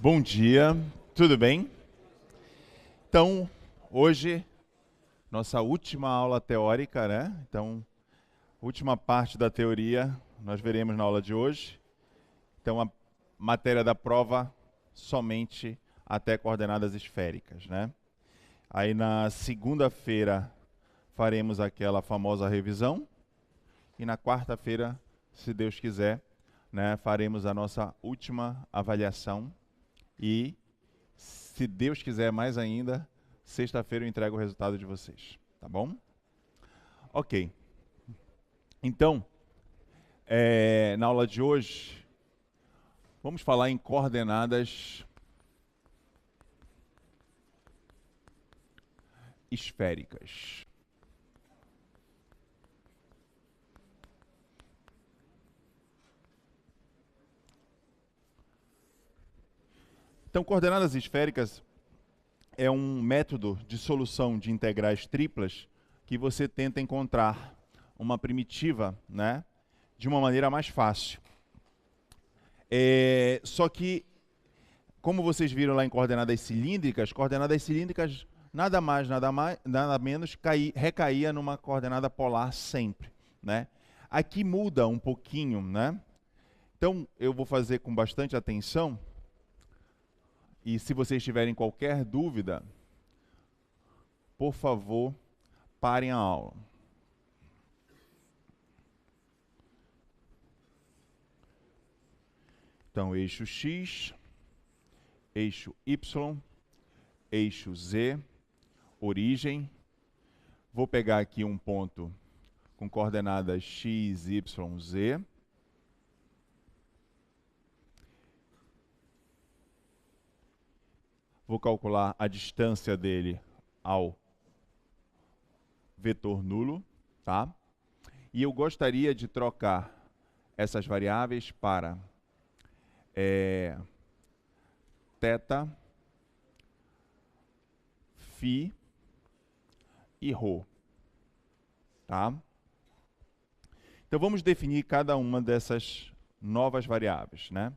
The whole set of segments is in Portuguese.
Bom dia, tudo bem? Então, hoje, nossa última aula teórica, né? Então, última parte da teoria nós veremos na aula de hoje. Então, a matéria da prova somente até coordenadas esféricas, né? Aí na segunda-feira faremos aquela famosa revisão e na quarta-feira, se Deus quiser, né, faremos a nossa última avaliação e, se Deus quiser mais ainda, sexta-feira eu entrego o resultado de vocês, tá bom? Ok. Então, na aula de hoje, vamos falar em coordenadas esféricas. Então, coordenadas esféricas é um método de solução de integrais triplas que você tenta encontrar uma primitiva, né, de uma maneira mais fácil. Só que, como vocês viram lá em coordenadas cilíndricas nada menos recaía numa coordenada polar sempre, né? Aqui muda um pouquinho, né? Então, eu vou fazer com bastante atenção. E se vocês tiverem qualquer dúvida, por favor, parem a aula. Então, eixo X, eixo Y, eixo Z, origem. Vou pegar aqui um ponto com coordenadas X, Y, Z. Vou calcular a distância dele ao vetor nulo, tá? E eu gostaria de trocar essas variáveis para θ, φ e ρ, tá? Então vamos definir cada uma dessas novas variáveis, né?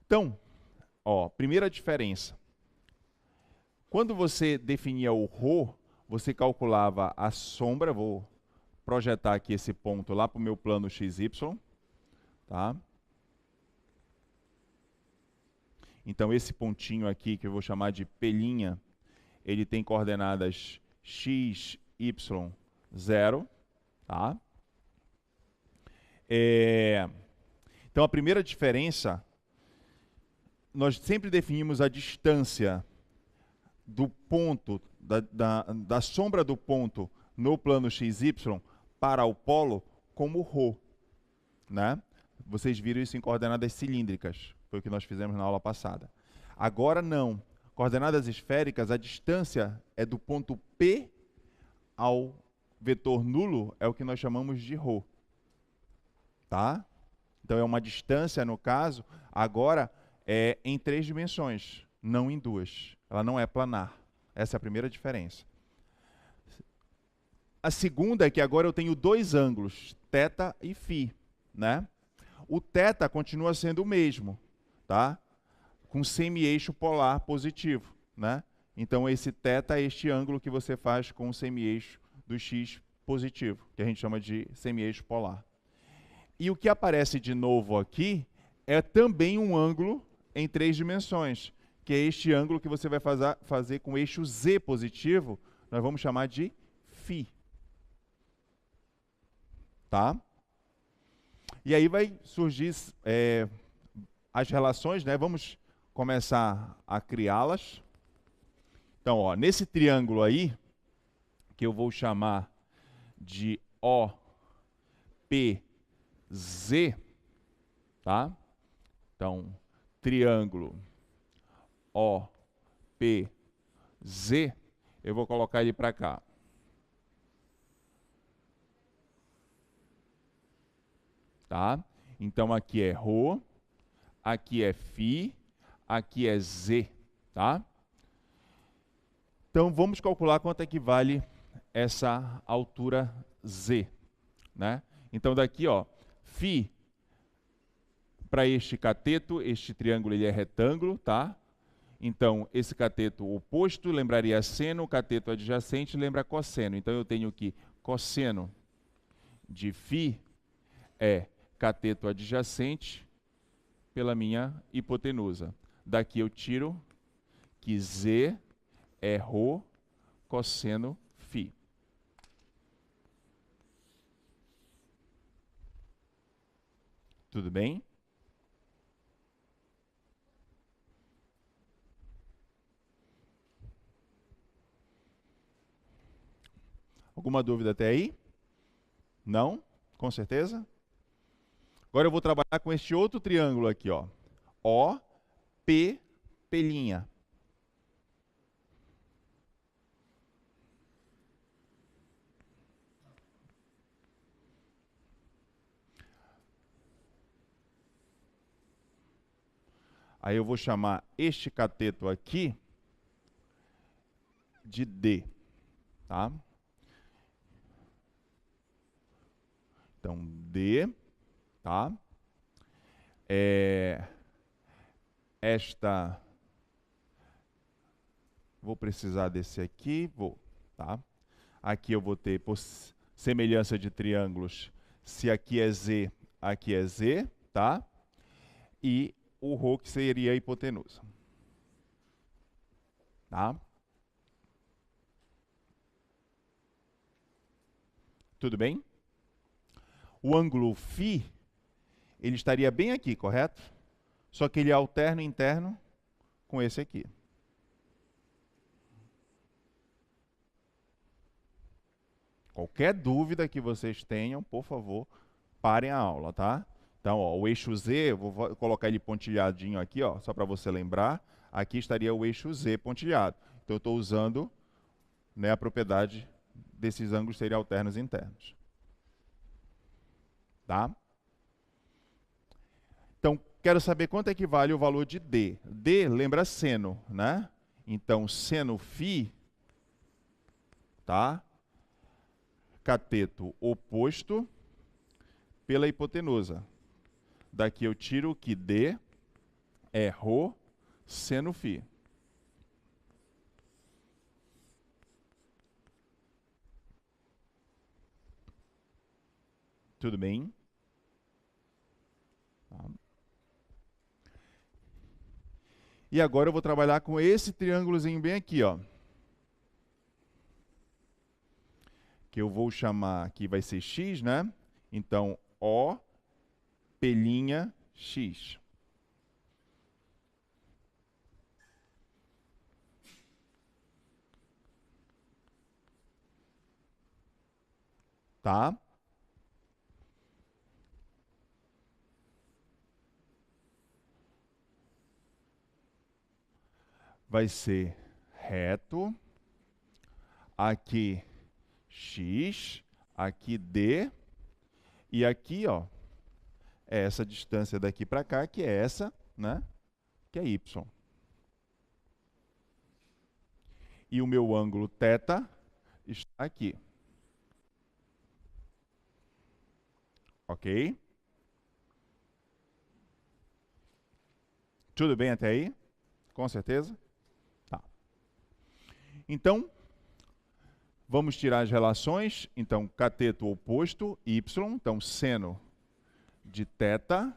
Então, primeira diferença. Quando você definia o ρ, você calculava a sombra, vou projetar aqui esse ponto lá para o meu plano XY, tá? Então esse pontinho aqui, que eu vou chamar de pelinha, ele tem coordenadas x, y, 0, tá? Então a primeira diferença, nós sempre definimos a distância do ponto, da sombra do ponto no plano XY para o polo como ρ, né? Vocês viram isso em coordenadas cilíndricas, foi o que nós fizemos na aula passada. Agora não. Coordenadas esféricas, a distância é do ponto P ao vetor nulo, é o que nós chamamos de ρ. Tá? Então é uma distância, no caso, agora é em 3 dimensões, não em 2. Ela não é planar. Essa é a primeira diferença. A segunda é que agora eu tenho 2 ângulos, θ e φ, né? O θ continua sendo o mesmo, tá? Com semi-eixo polar positivo, né? Então esse θ é este ângulo que você faz com o semi-eixo do x positivo, que a gente chama de semi-eixo polar. E o que aparece de novo aqui é também um ângulo em 3 dimensões, que é este ângulo que você vai fazer com o eixo z positivo, nós vamos chamar de φ. Tá? E aí vai surgir as relações, né? Vamos começar a criá-las. Então, nesse triângulo aí, que eu vou chamar de OPZ, tá? Então, triângulo OPZ, eu vou colocar ele para cá. Tá? Então aqui é ρ, aqui é φ, aqui é z, tá? Então vamos calcular quanto é que vale essa altura z, né? Então daqui, φ Para este cateto, este triângulo ele é retângulo, tá? Então, esse cateto oposto lembraria seno, o cateto adjacente lembra cosseno. Então, eu tenho que cosseno de φ é cateto adjacente pela minha hipotenusa. Daqui eu tiro que Z é ρ cosseno φ. Tudo bem? Alguma dúvida até aí? Não? Com certeza? Agora eu vou trabalhar com este outro triângulo aqui, ó. O, P, P'. Aí eu vou chamar este cateto aqui de D, tá? Então, D, tá? Vou precisar desse aqui, tá? Aqui eu vou ter semelhança de triângulos. Se aqui é Z, aqui é Z, tá? E o ρ que seria a hipotenusa. Tá? Tudo bem? O ângulo φ, ele estaria bem aqui, correto? Só que ele é alterno interno com esse aqui. Qualquer dúvida que vocês tenham, por favor, parem a aula, tá? Então, ó, o eixo Z, eu vou colocar ele pontilhadinho aqui, ó, só para você lembrar. Aqui estaria o eixo Z pontilhado. Então, eu estou usando, né, a propriedade desses ângulos serem alternos internos. Tá? Então, quero saber quanto é que vale o valor de D. D lembra seno, né? Então, seno φ, tá? Cateto oposto pela hipotenusa. Daqui eu tiro que D é ρ seno φ. Tudo bem? Tá. E agora eu vou trabalhar com esse triângulozinho bem aqui, ó. Que eu vou chamar, aqui vai ser X, né? Então, O, P', X. Tá? Vai ser reto. Aqui X, aqui D, e aqui, ó, é essa distância daqui para cá, que é essa, né? Que é Y. E o meu ângulo θ está aqui. Ok? Tudo bem até aí? Com certeza? Tá. Então, vamos tirar as relações. Então, cateto oposto, Y. Então, seno de θ,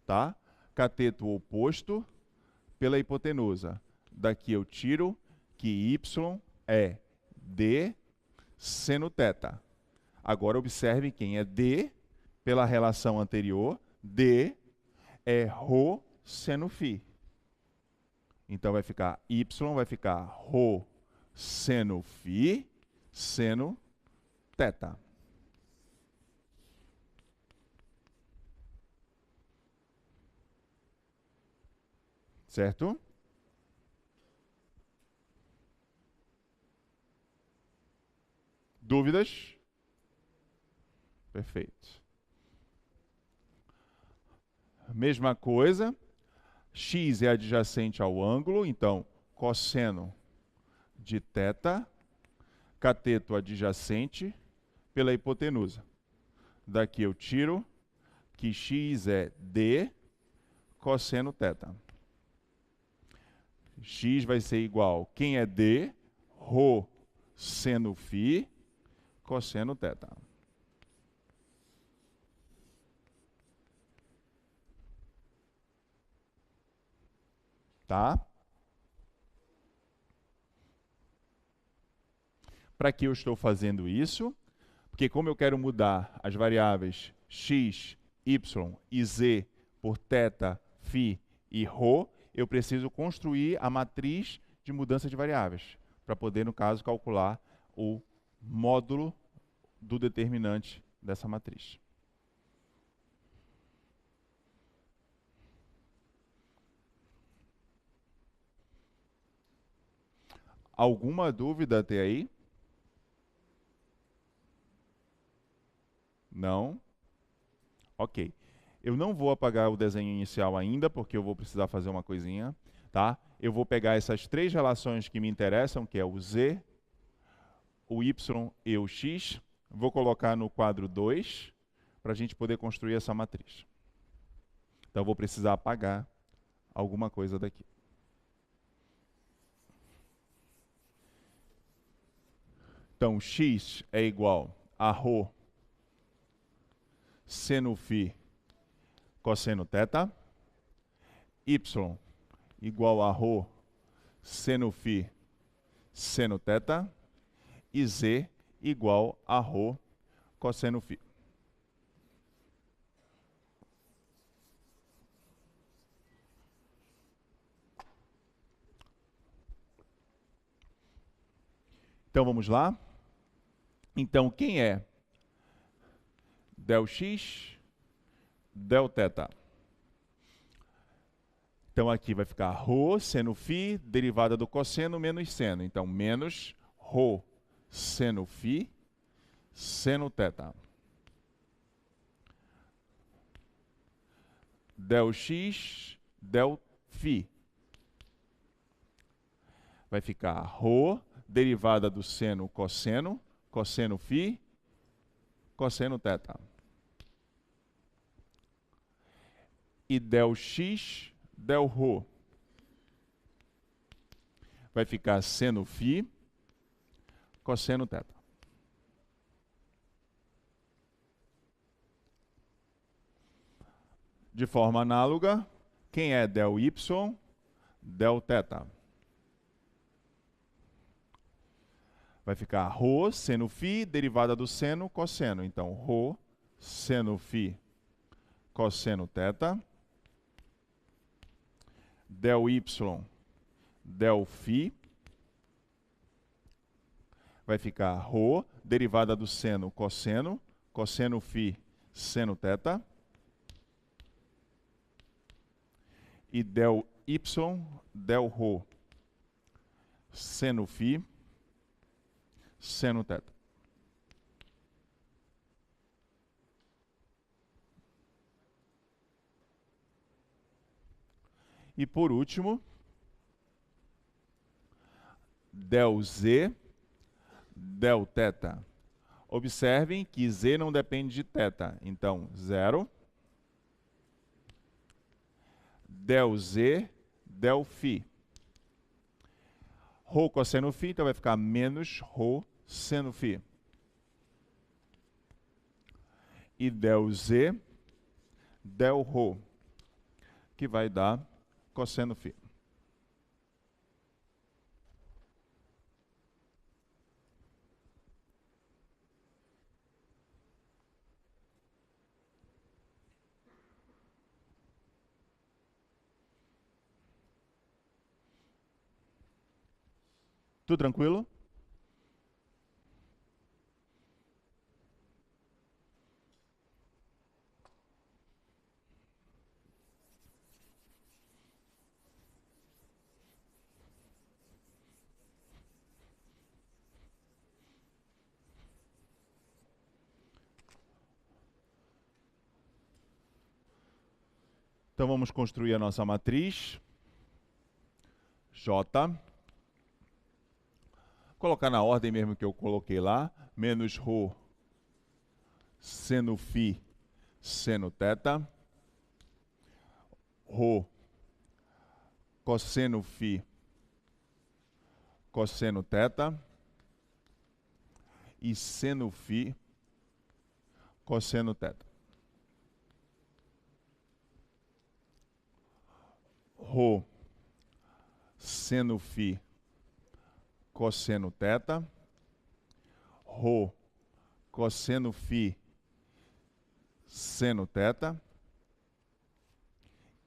tá? Cateto oposto pela hipotenusa. Daqui eu tiro que Y é D seno θ. Agora, observe quem é D pela relação anterior. D é ρ seno φ. Então, vai ficar Y, vai ficar ρ seno φ seno θ. Certo? Dúvidas? Perfeito. Mesma coisa, X é adjacente ao ângulo, então cosseno de θ, cateto adjacente pela hipotenusa. Daqui eu tiro que X é D cosseno θ. X vai ser igual, quem é D? Rho seno φ cosseno θ. Tá? Para que eu estou fazendo isso? Porque como eu quero mudar as variáveis x, y e z por θ, φ e ρ, eu preciso construir a matriz de mudança de variáveis, para poder, no caso, calcular o módulo do determinante dessa matriz. Alguma dúvida até aí? Não? Ok. Eu não vou apagar o desenho inicial ainda, porque eu vou precisar fazer uma coisinha, tá? Eu vou pegar essas três relações que me interessam, que é o z, o y e o x, vou colocar no quadro 2, para a gente poder construir essa matriz. Então, eu vou precisar apagar alguma coisa daqui. Então, x é igual a ρ seno φ cosseno θ, y igual a ρ seno φ seno θ, e z igual a ρ cosseno φ. Então, vamos lá? Então, quem é del x, del θ? Então, aqui vai ficar ρ seno φ, derivada do cosseno, menos seno. Então, menos ρ seno φ, seno θ. Del x, del φ. Vai ficar ρ, derivada do seno, cosseno, cosseno φ, cosseno θ. E del x, del ρ. Vai ficar seno φ, cosseno θ. De forma análoga, quem é del y, del θ? Vai ficar ρ seno φ, derivada do seno, cosseno. Então, ρ seno φ, cosseno θ. Del y, del φ. Vai ficar ρ, derivada do seno, cosseno, cosseno φ, seno θ. E del y, del ρ, seno φ, seno θ. E por último, del z, del θ. Observem que z não depende de θ. Então, 0. Del z, del φ. Rho cosseno φ, então vai ficar menos ρ seno φ. E del z, del ρ, que vai dar cosseno φ. Tudo tranquilo? Então vamos construir a nossa matriz J. Colocar na ordem mesmo que eu coloquei lá, menos ρ seno φ seno θ, Rho, cosseno φ, cosseno θ, e seno φ, cosseno θ. Rho, seno φ, cosseno θ, Rho, cosseno φ, seno θ,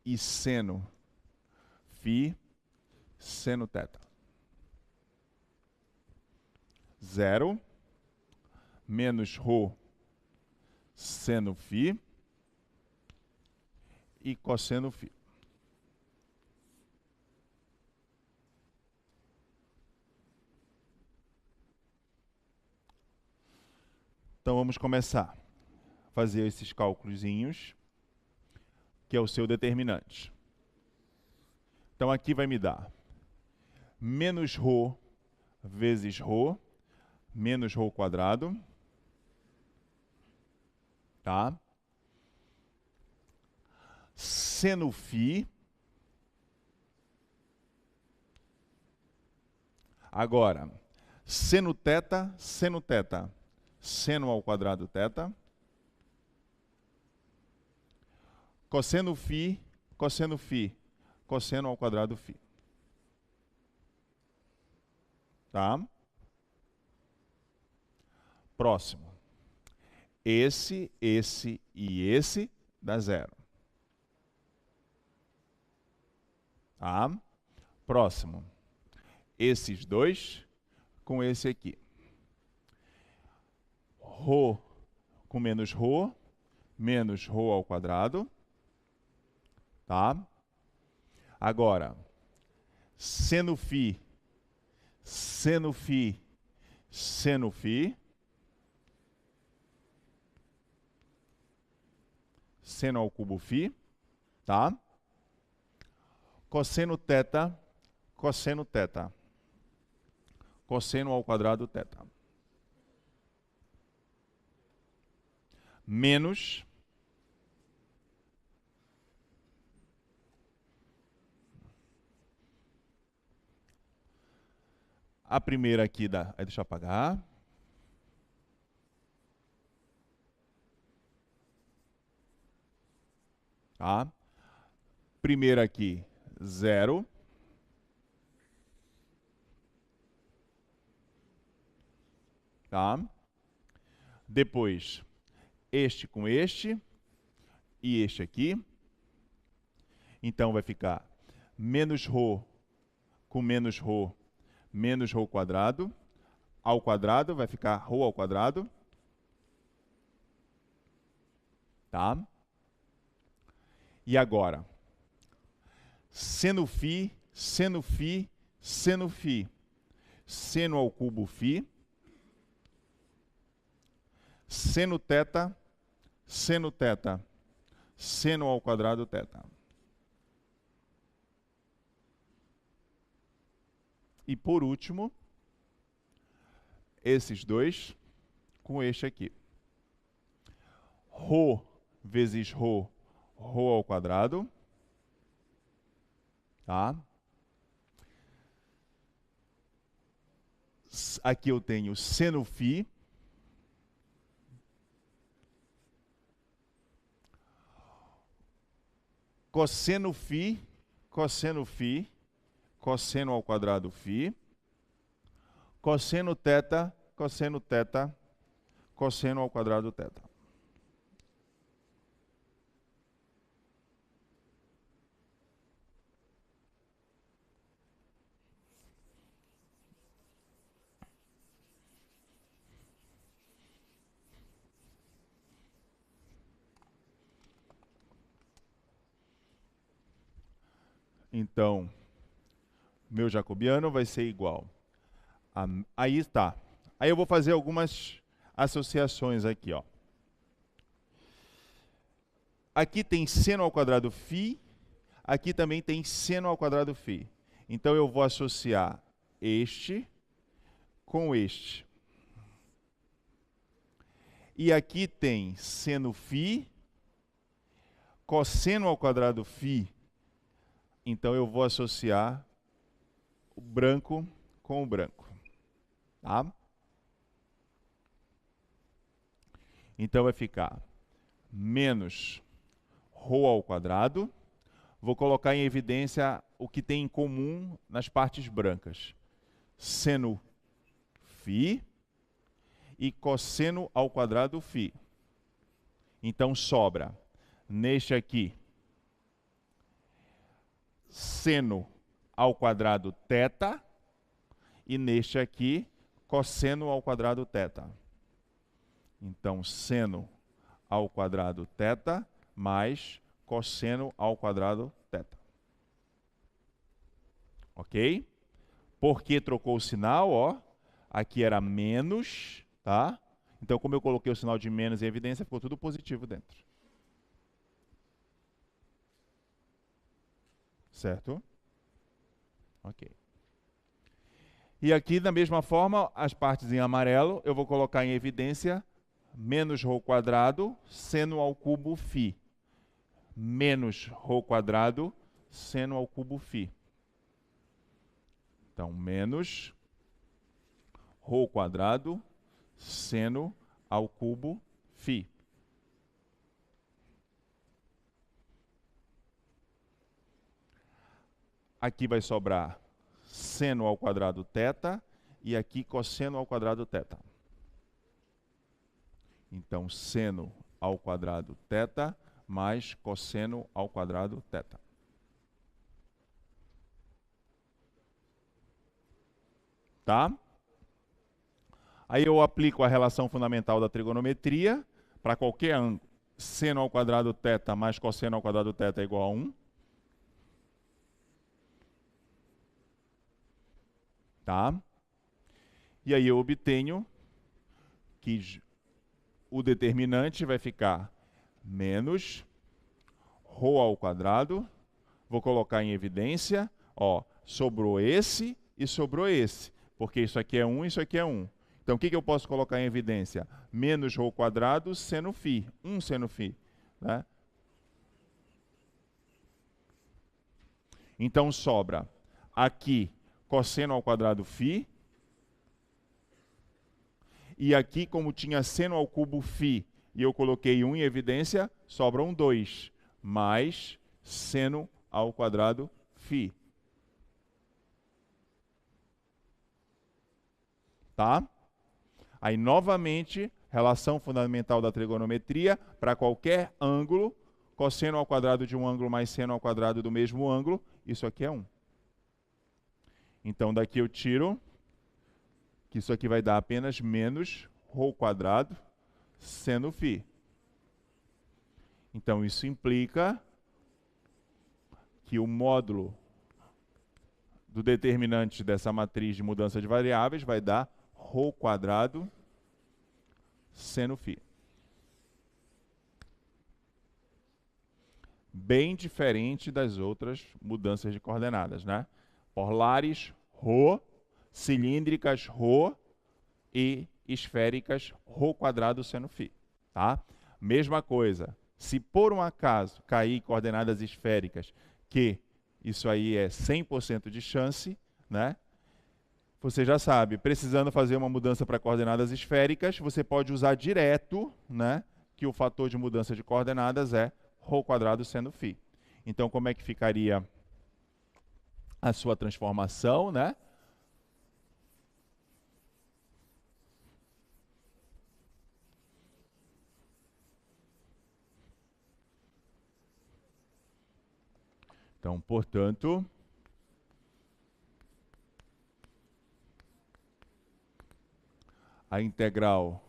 e seno φ, seno θ. 0 menos Rho, seno φ e cosseno φ. Então vamos começar a fazer esses cálculozinhos, que é o seu determinante. Então aqui vai me dar menos Rho vezes Rho, menos Rho quadrado, tá? Seno φ. Agora, seno θ, seno θ, seno ao quadrado θ, cosseno φ, cosseno φ, cosseno ao quadrado φ. Tá? Próximo. Esse e esse dá 0. Tá? Próximo. Esses dois com esse aqui. Rho com menos Rho ao quadrado. Tá? Agora, seno φ, seno φ, seno φ, seno ao cubo φ, tá? Cosseno θ, cosseno θ, cosseno ao quadrado θ. Menos a primeira aqui dá, deixa eu apagar. Tá? Primeira aqui, 0. Tá? Depois, este com este e este aqui. Então vai ficar menos Rho com menos Rho quadrado. Ao quadrado vai ficar Rho ao quadrado. Tá? E agora, seno φ, seno φ, seno φ, seno ao cubo φ, seno θ, seno θ, seno ao quadrado θ. E por último, esses dois com este aqui. Rho vezes Rho, Rho ao quadrado. Tá? Aqui eu tenho seno φ. Cosseno φ, cosseno φ, cosseno ao quadrado φ. Cosseno θ, cosseno θ, cosseno ao quadrado θ. Então, meu jacobiano vai ser igual a... Aí está. Aí eu vou fazer algumas associações aqui, ó. Aqui tem seno ao quadrado φ, aqui também tem seno ao quadrado φ. Então eu vou associar este com este. E aqui tem seno φ, cosseno ao quadrado φ então eu vou associar o branco com o branco. Tá? Então vai ficar menos ρ ao quadrado. Vou colocar em evidência o que tem em comum nas partes brancas. Seno φ e cosseno ao quadrado φ. Então sobra, neste aqui, seno ao quadrado θ e neste aqui, cosseno ao quadrado θ. Então, seno ao quadrado θ mais cosseno ao quadrado θ. Ok? Por que trocou o sinal? Ó, aqui era menos, tá? Então, como eu coloquei o sinal de menos em evidência, ficou tudo positivo dentro. Certo? Ok. E aqui, da mesma forma, as partes em amarelo, eu vou colocar em evidência menos ρ quadrado seno ao cubo φ. Menos ρ quadrado seno ao cubo φ. Então, menos ρ quadrado seno ao cubo φ. Aqui vai sobrar seno ao quadrado θ e aqui cosseno ao quadrado θ. Então, seno ao quadrado θ mais cosseno ao quadrado θ. Tá? Aí eu aplico a relação fundamental da trigonometria para qualquer ângulo. Seno ao quadrado θ mais cosseno ao quadrado θ é igual a 1. Tá? E aí eu obtenho que o determinante vai ficar menos ρ ao quadrado. Vou colocar em evidência, ó, sobrou esse e sobrou esse, porque isso aqui é 1 e isso aqui é 1. Então, o que eu posso colocar em evidência? Menos ρ quadrado seno φ, 1 seno φ. Né? Então, sobra aqui cosseno ao quadrado φ, e aqui, como tinha seno ao cubo φ, e eu coloquei 1 em evidência, sobram 2, mais seno ao quadrado φ. Tá? Aí, novamente, relação fundamental da trigonometria, para qualquer ângulo, cosseno ao quadrado de um ângulo mais seno ao quadrado do mesmo ângulo, isso aqui é 1. Então, daqui eu tiro que isso aqui vai dar apenas menos ρ quadrado seno φ. Então, isso implica que o módulo do determinante dessa matriz de mudança de variáveis vai dar ρ quadrado seno φ. Bem diferente das outras mudanças de coordenadas, né? Polares, ρ, cilíndricas, ρ e esféricas, ρ quadrado seno φ. Tá? Mesma coisa, se por um acaso cair coordenadas esféricas, que isso aí é 100% de chance, né? Você já sabe, precisando fazer uma mudança para coordenadas esféricas, você pode usar direto, né, que o fator de mudança de coordenadas é ρ quadrado seno φ. Então, como é que ficaria a sua transformação, né? Então, portanto, a integral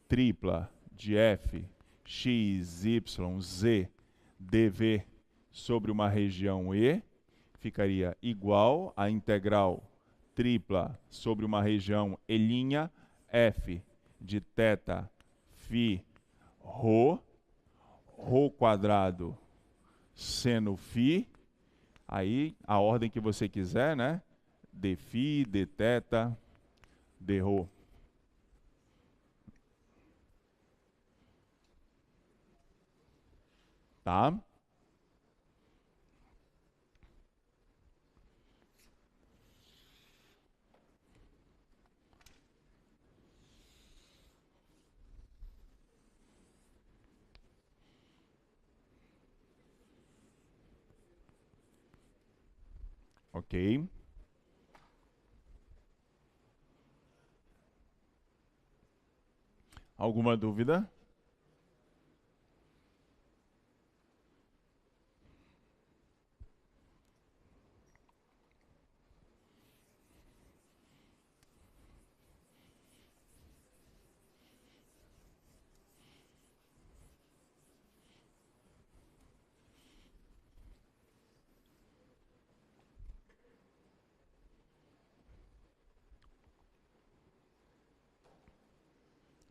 tripla de f x, y, z dv sobre uma região E ficaria igual à integral tripla sobre uma região E' f de θ, φ, ρ, ρ quadrado seno φ, aí a ordem que você quiser, né? dφ, dθ, dρ. Tá? Ok. Alguma dúvida?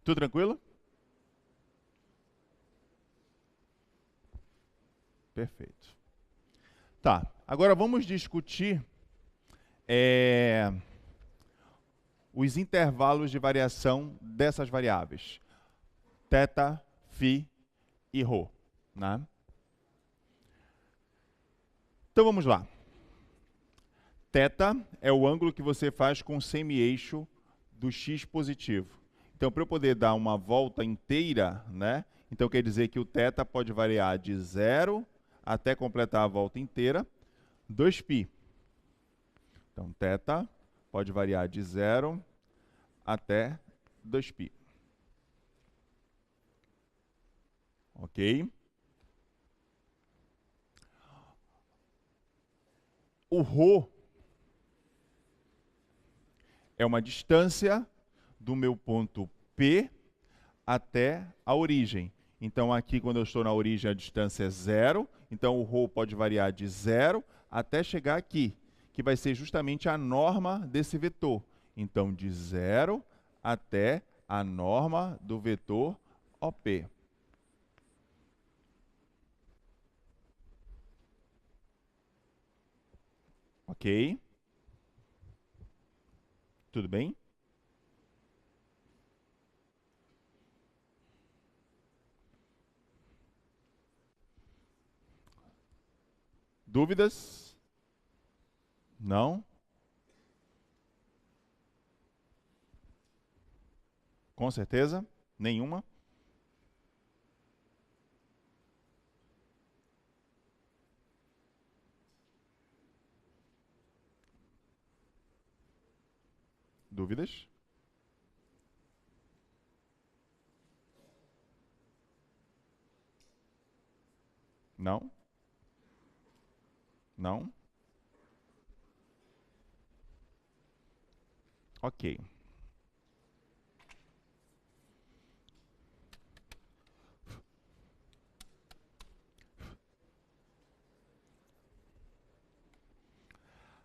Tudo tranquilo? Perfeito. Tá, agora vamos discutir os intervalos de variação dessas variáveis. Θ, φ e ρ. Né? Então vamos lá. Θ é o ângulo que você faz com o semi-eixo do x positivo. Então, para eu poder dar uma volta inteira, né? Então quer dizer que o θ pode variar de 0 até completar a volta inteira, 2π. Então, θ pode variar de 0 até 2π. Ok? O ρ é uma distância do meu ponto P até a origem. Então, aqui, quando eu estou na origem, a distância é 0. Então, o ρ pode variar de 0 até chegar aqui, que vai ser justamente a norma desse vetor. Então, de 0 até a norma do vetor OP. Ok? Tudo bem? Dúvidas? Não? Com certeza? Nenhuma? Dúvidas? Não? Não? Ok.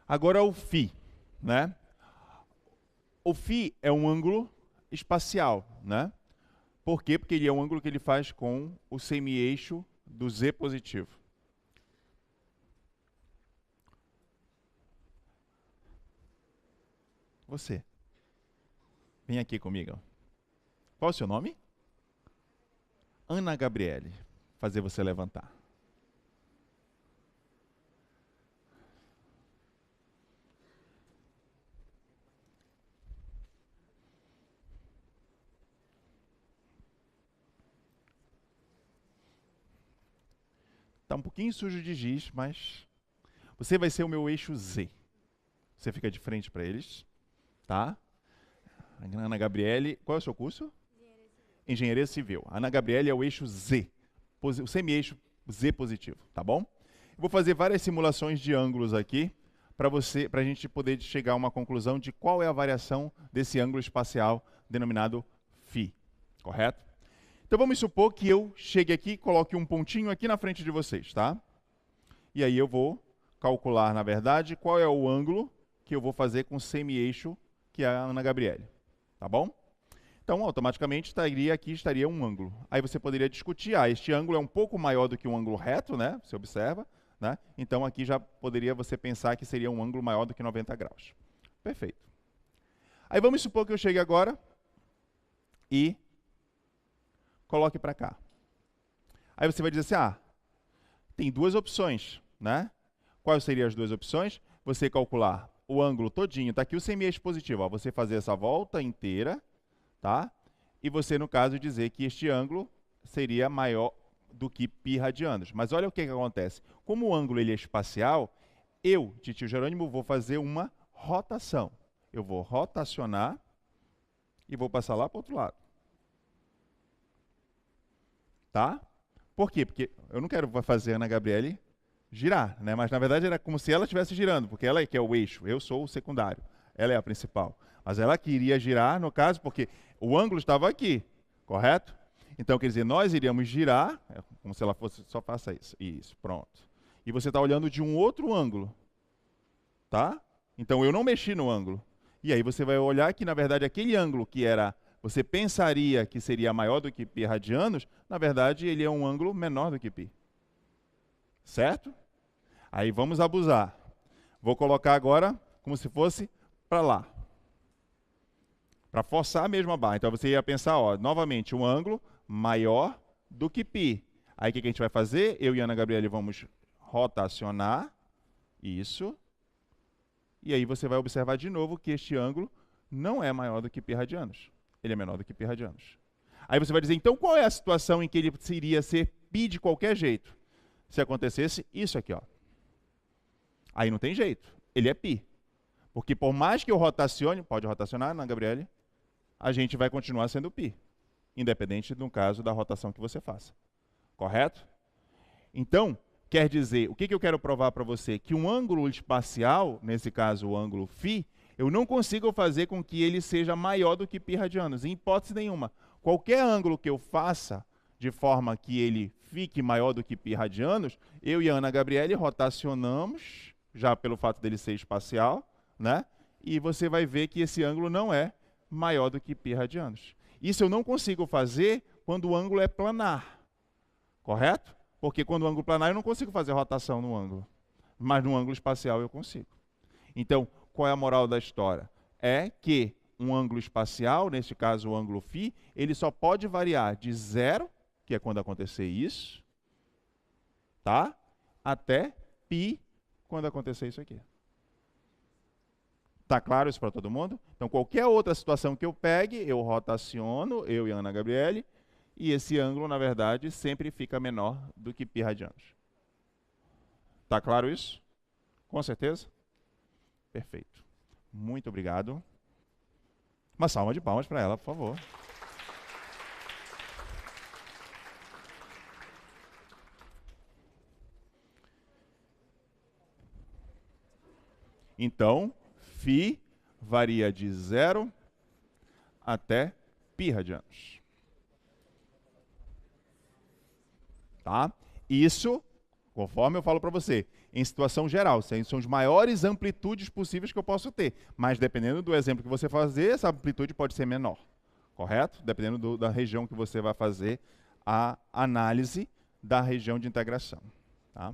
Agora o φ, né? O φ é um ângulo espacial, né? Por quê? Porque ele é um ângulo que ele faz com o semi-eixo do z positivo. Você. Vem aqui comigo. Qual é o seu nome? Ana Gabriele. Fazer você levantar. Tá um pouquinho sujo de giz, mas você vai ser o meu eixo Z. Você fica de frente para eles, tá? Ana Gabriele, qual é o seu curso? Engenharia Civil. Ana Gabriele é o eixo Z, o semi-eixo Z positivo, tá bom? Eu vou fazer várias simulações de ângulos aqui para a gente poder chegar a uma conclusão de qual é a variação desse ângulo espacial denominado φ, correto? Então vamos supor que eu chegue aqui e coloque um pontinho aqui na frente de vocês, tá? E aí eu vou calcular, na verdade, qual é o ângulo que eu vou fazer com o semi-eixo que é a Ana Gabriele, tá bom? Então, automaticamente, estaria um ângulo. Aí você poderia discutir, este ângulo é um pouco maior do que um ângulo reto, né? Você observa, né? Então, aqui já poderia você pensar que seria um ângulo maior do que 90 graus. Perfeito. Aí vamos supor que eu chegue agora e coloque para cá. Aí você vai dizer assim, tem duas opções, né? Quais seriam as duas opções? Você calcular o ângulo todinho, está aqui o semi-eixo positivo, ó, você fazer essa volta inteira, tá? E você, no caso, dizer que este ângulo seria maior do que π radianos. Mas olha o que acontece. Como o ângulo ele é espacial, eu, titio Jerônimo, vou fazer uma rotação. Eu vou rotacionar e vou passar lá para o outro lado. Tá? Por quê? Porque eu não quero fazer a Ana Gabriele girar, né? Mas na verdade era como se ela estivesse girando, porque ela é que é o eixo, eu sou o secundário, ela é a principal. Mas ela queria girar, no caso, porque o ângulo estava aqui, correto? Então, quer dizer, nós iríamos girar, como se ela fosse, só faça isso. Isso, pronto. E você está olhando de um outro ângulo, tá? Então, eu não mexi no ângulo. E aí você vai olhar que, na verdade, aquele ângulo que era, você pensaria que seria maior do que π radianos, na verdade, ele é um ângulo menor do que π. Certo? Aí vamos abusar. Vou colocar agora como se fosse para lá. Para forçar a mesma barra. Então você ia pensar, ó, novamente, um ângulo maior do que π. Aí o que a gente vai fazer? Eu e a Ana Gabriele vamos rotacionar. Isso. E aí você vai observar de novo que este ângulo não é maior do que π radianos. Ele é menor do que π radianos. Aí você vai dizer, então qual é a situação em que ele iria ser π de qualquer jeito? Se acontecesse isso aqui, ó. Aí não tem jeito. Ele é π. Porque por mais que eu rotacione, pode rotacionar, Ana Gabriele, a gente vai continuar sendo π. Independente do caso da rotação que você faça. Correto? Então, quer dizer, o que eu quero provar para você? Que um ângulo espacial, nesse caso o ângulo φ, eu não consigo fazer com que ele seja maior do que π radianos, em hipótese nenhuma. Qualquer ângulo que eu faça de forma que ele fique maior do que π radianos, eu e a Ana Gabriele rotacionamos, já pelo fato dele ser espacial, né? E você vai ver que esse ângulo não é maior do que π radianos. Isso eu não consigo fazer quando o ângulo é planar, correto? Porque quando o ângulo planar eu não consigo fazer rotação no ângulo, mas no ângulo espacial eu consigo. Então, qual é a moral da história? É que um ângulo espacial, neste caso o ângulo φ, ele só pode variar de 0, que é quando acontecer isso, tá? Até π, quando acontecer isso aqui. Tá claro isso para todo mundo? Então, qualquer outra situação que eu pegue, eu rotaciono, eu e a Ana Gabriele, e esse ângulo, na verdade, sempre fica menor do que π radianos. Tá claro isso? Com certeza? Perfeito. Muito obrigado. Uma salva de palmas para ela, por favor. Então, φ varia de 0 até π radianos. Tá? Isso, conforme eu falo para você, em situação geral, são as maiores amplitudes possíveis que eu posso ter. Mas dependendo do exemplo que você fazer, essa amplitude pode ser menor. Correto? Dependendo da região que você vai fazer a análise da região de integração. Tá?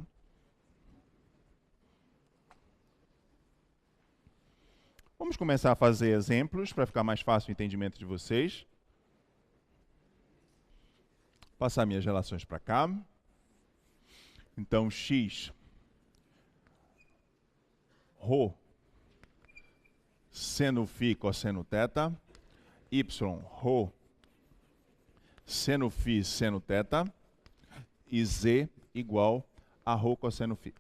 Vamos começar a fazer exemplos para ficar mais fácil o entendimento de vocês. Passar minhas relações para cá. Então, x, ρ, seno φ, cosseno θ, y, ρ, seno φ, seno θ, e z igual a ρ cosseno φ.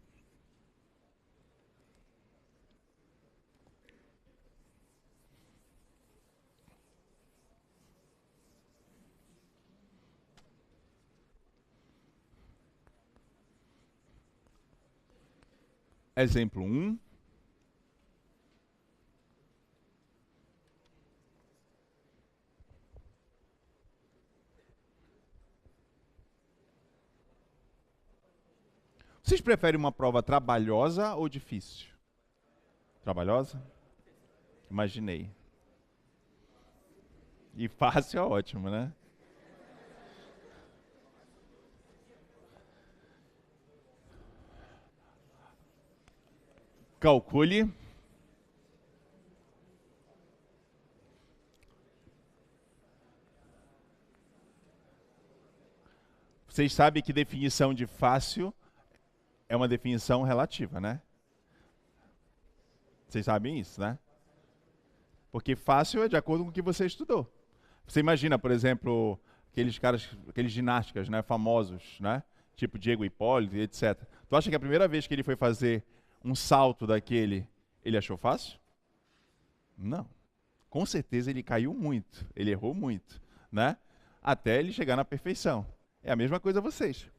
Exemplo 1. Vocês preferem uma prova trabalhosa ou difícil? Trabalhosa? Imaginei. E fácil é ótimo, né? Calcule. Vocês sabem que definição de fácil é uma definição relativa, né? Vocês sabem isso, né? Porque fácil é de acordo com o que você estudou. Você imagina, por exemplo, aqueles caras, aqueles ginásticas, né, famosos, né? Tipo Diego Hipólito, etc. Tu acha que a primeira vez que ele foi fazer um salto daquele, ele achou fácil? Não. Com certeza ele caiu muito, ele errou muito, né? Até ele chegar na perfeição. É a mesma coisa vocês,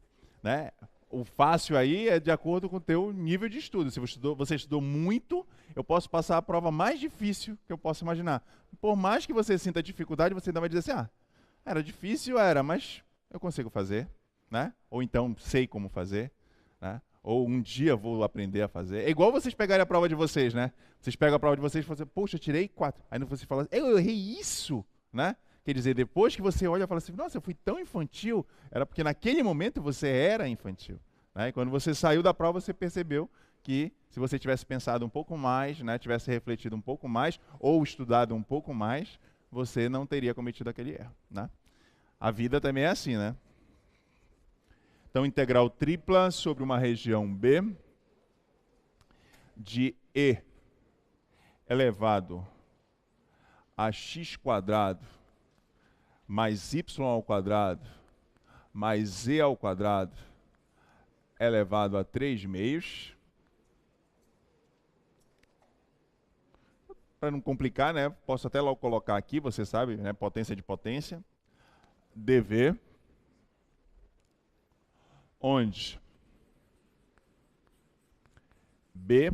né? O fácil aí é de acordo com o teu nível de estudo. Se você estudou muito, eu posso passar a prova mais difícil que eu posso imaginar. Por mais que você sinta dificuldade, você ainda vai dizer assim, era difícil, mas eu consigo fazer, né? Ou então sei como fazer, né? Ou um dia vou aprender a fazer. É igual vocês pegarem a prova de vocês, né? Vocês pegam a prova de vocês e falam assim, poxa, eu tirei 4. Aí você fala, eu errei isso, né? Quer dizer, depois que você olha e fala assim, nossa, eu fui tão infantil, era porque naquele momento você era infantil, né? E quando você saiu da prova, você percebeu que se você tivesse pensado um pouco mais, né, tivesse refletido um pouco mais, ou estudado um pouco mais, você não teria cometido aquele erro, né? A vida também é assim, né? Então, integral tripla sobre uma região B de E elevado a x² mais y² mais z² elevado a 3/2. Para não complicar, né? Posso até logo colocar aqui, você sabe, né? Potência de potência. dV, onde B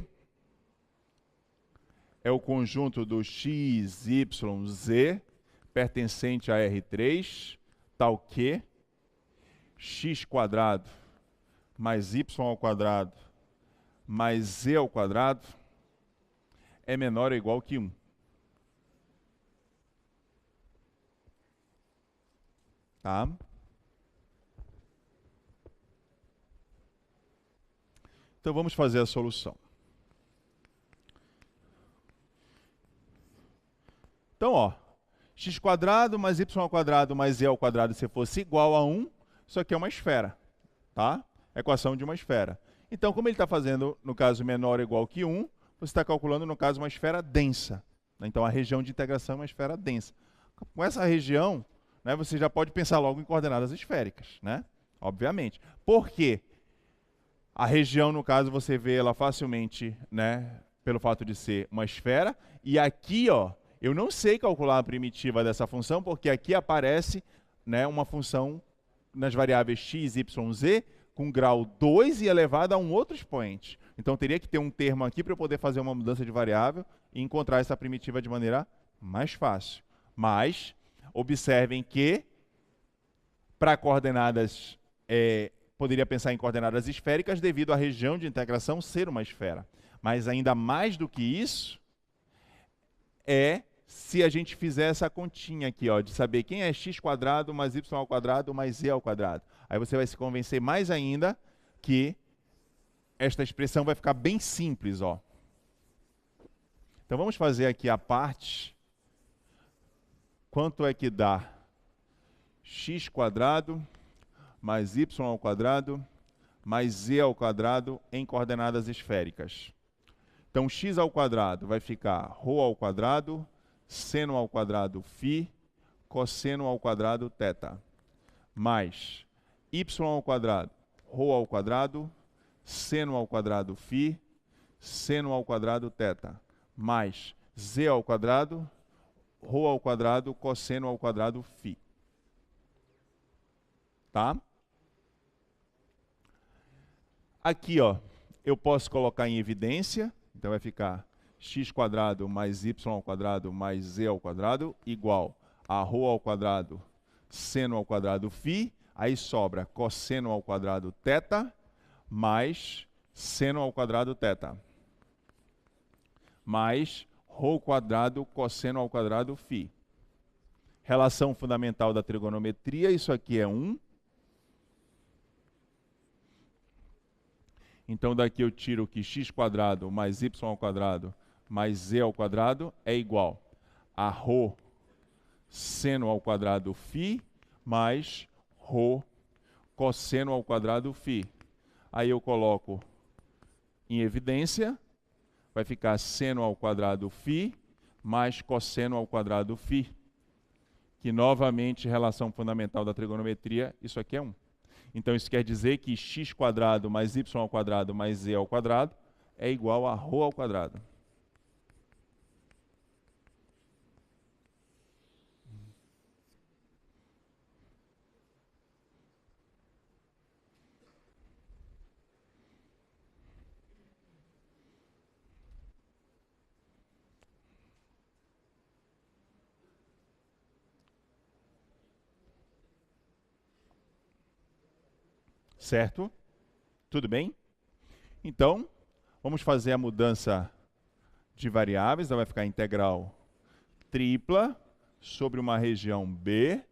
é o conjunto do x, y, z pertencente a R3, tal que x² mais y² mais z² é menor ou igual que 1. Tá? Então vamos fazer a solução. Então, ó, x² mais y² mais z², se fosse igual a 1, isso aqui é uma esfera, tá? Equação de uma esfera. Então, como ele está fazendo, no caso, menor ou igual que 1, você está calculando, no caso, uma esfera densa. Então, a região de integração é uma esfera densa. Com essa região, né, você já pode pensar logo em coordenadas esféricas, né? Obviamente. Por quê? A região, no caso, você vê ela facilmente, né, pelo fato de ser uma esfera. E aqui, ó, eu não sei calcular a primitiva dessa função, porque aqui aparece, né, uma função nas variáveis x, y, z, com grau 2 e elevada a um outro expoente. Então, teria que ter um termo aqui para eu poder fazer uma mudança de variável e encontrar essa primitiva de maneira mais fácil. Mas, observem que, para coordenadas, poderia pensar em coordenadas esféricas devido à região de integração ser uma esfera. Mas, ainda mais do que isso, se a gente fizer essa continha aqui, ó, de saber quem é x² mais y² mais z². Aí você vai se convencer mais ainda que esta expressão vai ficar bem simples, ó. Então vamos fazer aqui a parte. Quanto é que dá x² mais y² mais z² em coordenadas esféricas? Então, x² vai ficar ρ², seno² φ, cosseno² θ, mais y², ρ², seno² φ, seno² θ, mais z², ρ², cosseno² φ. Tá? Aqui, ó, eu posso colocar em evidência, então vai ficar x² mais y² mais z² igual a ρ², seno² φ, aí sobra cosseno² θ mais seno² θ, mais ρ² cosseno² φ. Relação fundamental da trigonometria, isso aqui é 1. Então, daqui eu tiro que x² mais y² mais z² é igual a ρ seno² φ mais ρ cosseno² φ. Aí eu coloco em evidência, vai ficar seno² φ mais cosseno² φ, que novamente, relação fundamental da trigonometria, isso aqui é 1. Então, isso quer dizer que x² mais y² mais z² é igual a ρ ao quadrado. Certo? Tudo bem? Então, vamos fazer a mudança de variáveis. Então, vai ficar integral tripla sobre uma região B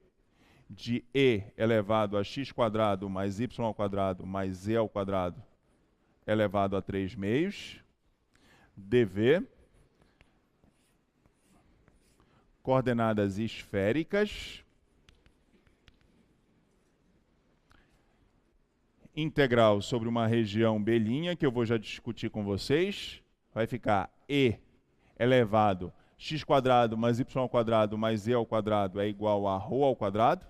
de e elevado a x quadrado mais y ao quadrado mais z ao quadrado elevado a 3 meios, dv, coordenadas esféricas, integral sobre uma região B', que eu vou já discutir com vocês, vai ficar e elevado x quadrado mais y ao quadrado mais z ao quadrado é igual a ρ ao quadrado,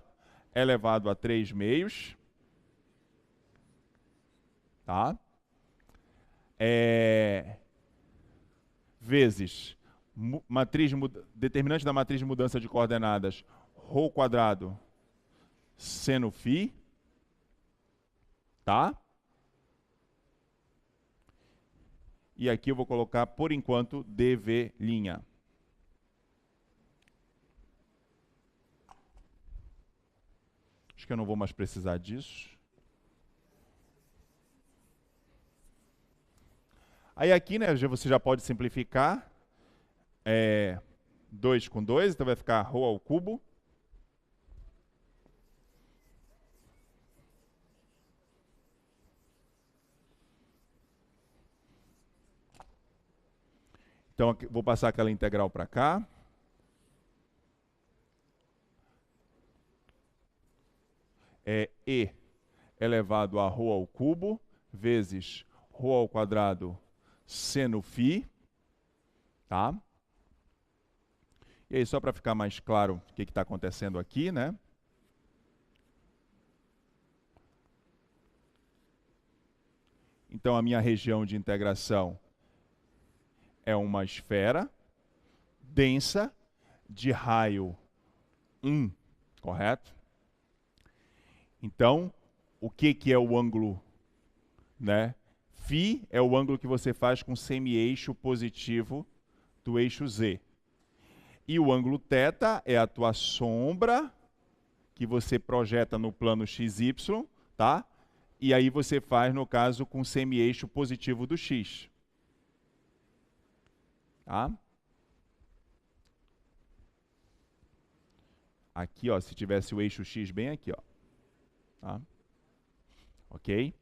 elevado a 3 meios, tá? Vezes determinante da matriz de mudança de coordenadas ρ quadrado seno φ, tá? E aqui eu vou colocar, por enquanto, dv'. Acho que eu não vou mais precisar disso. Aí aqui, né, você já pode simplificar. 2 com 2, então vai ficar ρ ao cubo. Então, aqui, vou passar aquela integral para cá. E elevado a ρ ao cubo, vezes ρ ao quadrado seno φ, tá? E aí, só para ficar mais claro o que está acontecendo aqui, né? Então, a minha região de integração é uma esfera densa de raio 1, correto? Então, o que é o ângulo, né? Φ é o ângulo que você faz com semi-eixo positivo do eixo Z. E o ângulo θ é a tua sombra que você projeta no plano XY, tá? E aí você faz, no caso, com semi-eixo positivo do X. Tá? Aqui, ó, se tivesse o eixo X bem aqui, ó. Tá? Ok?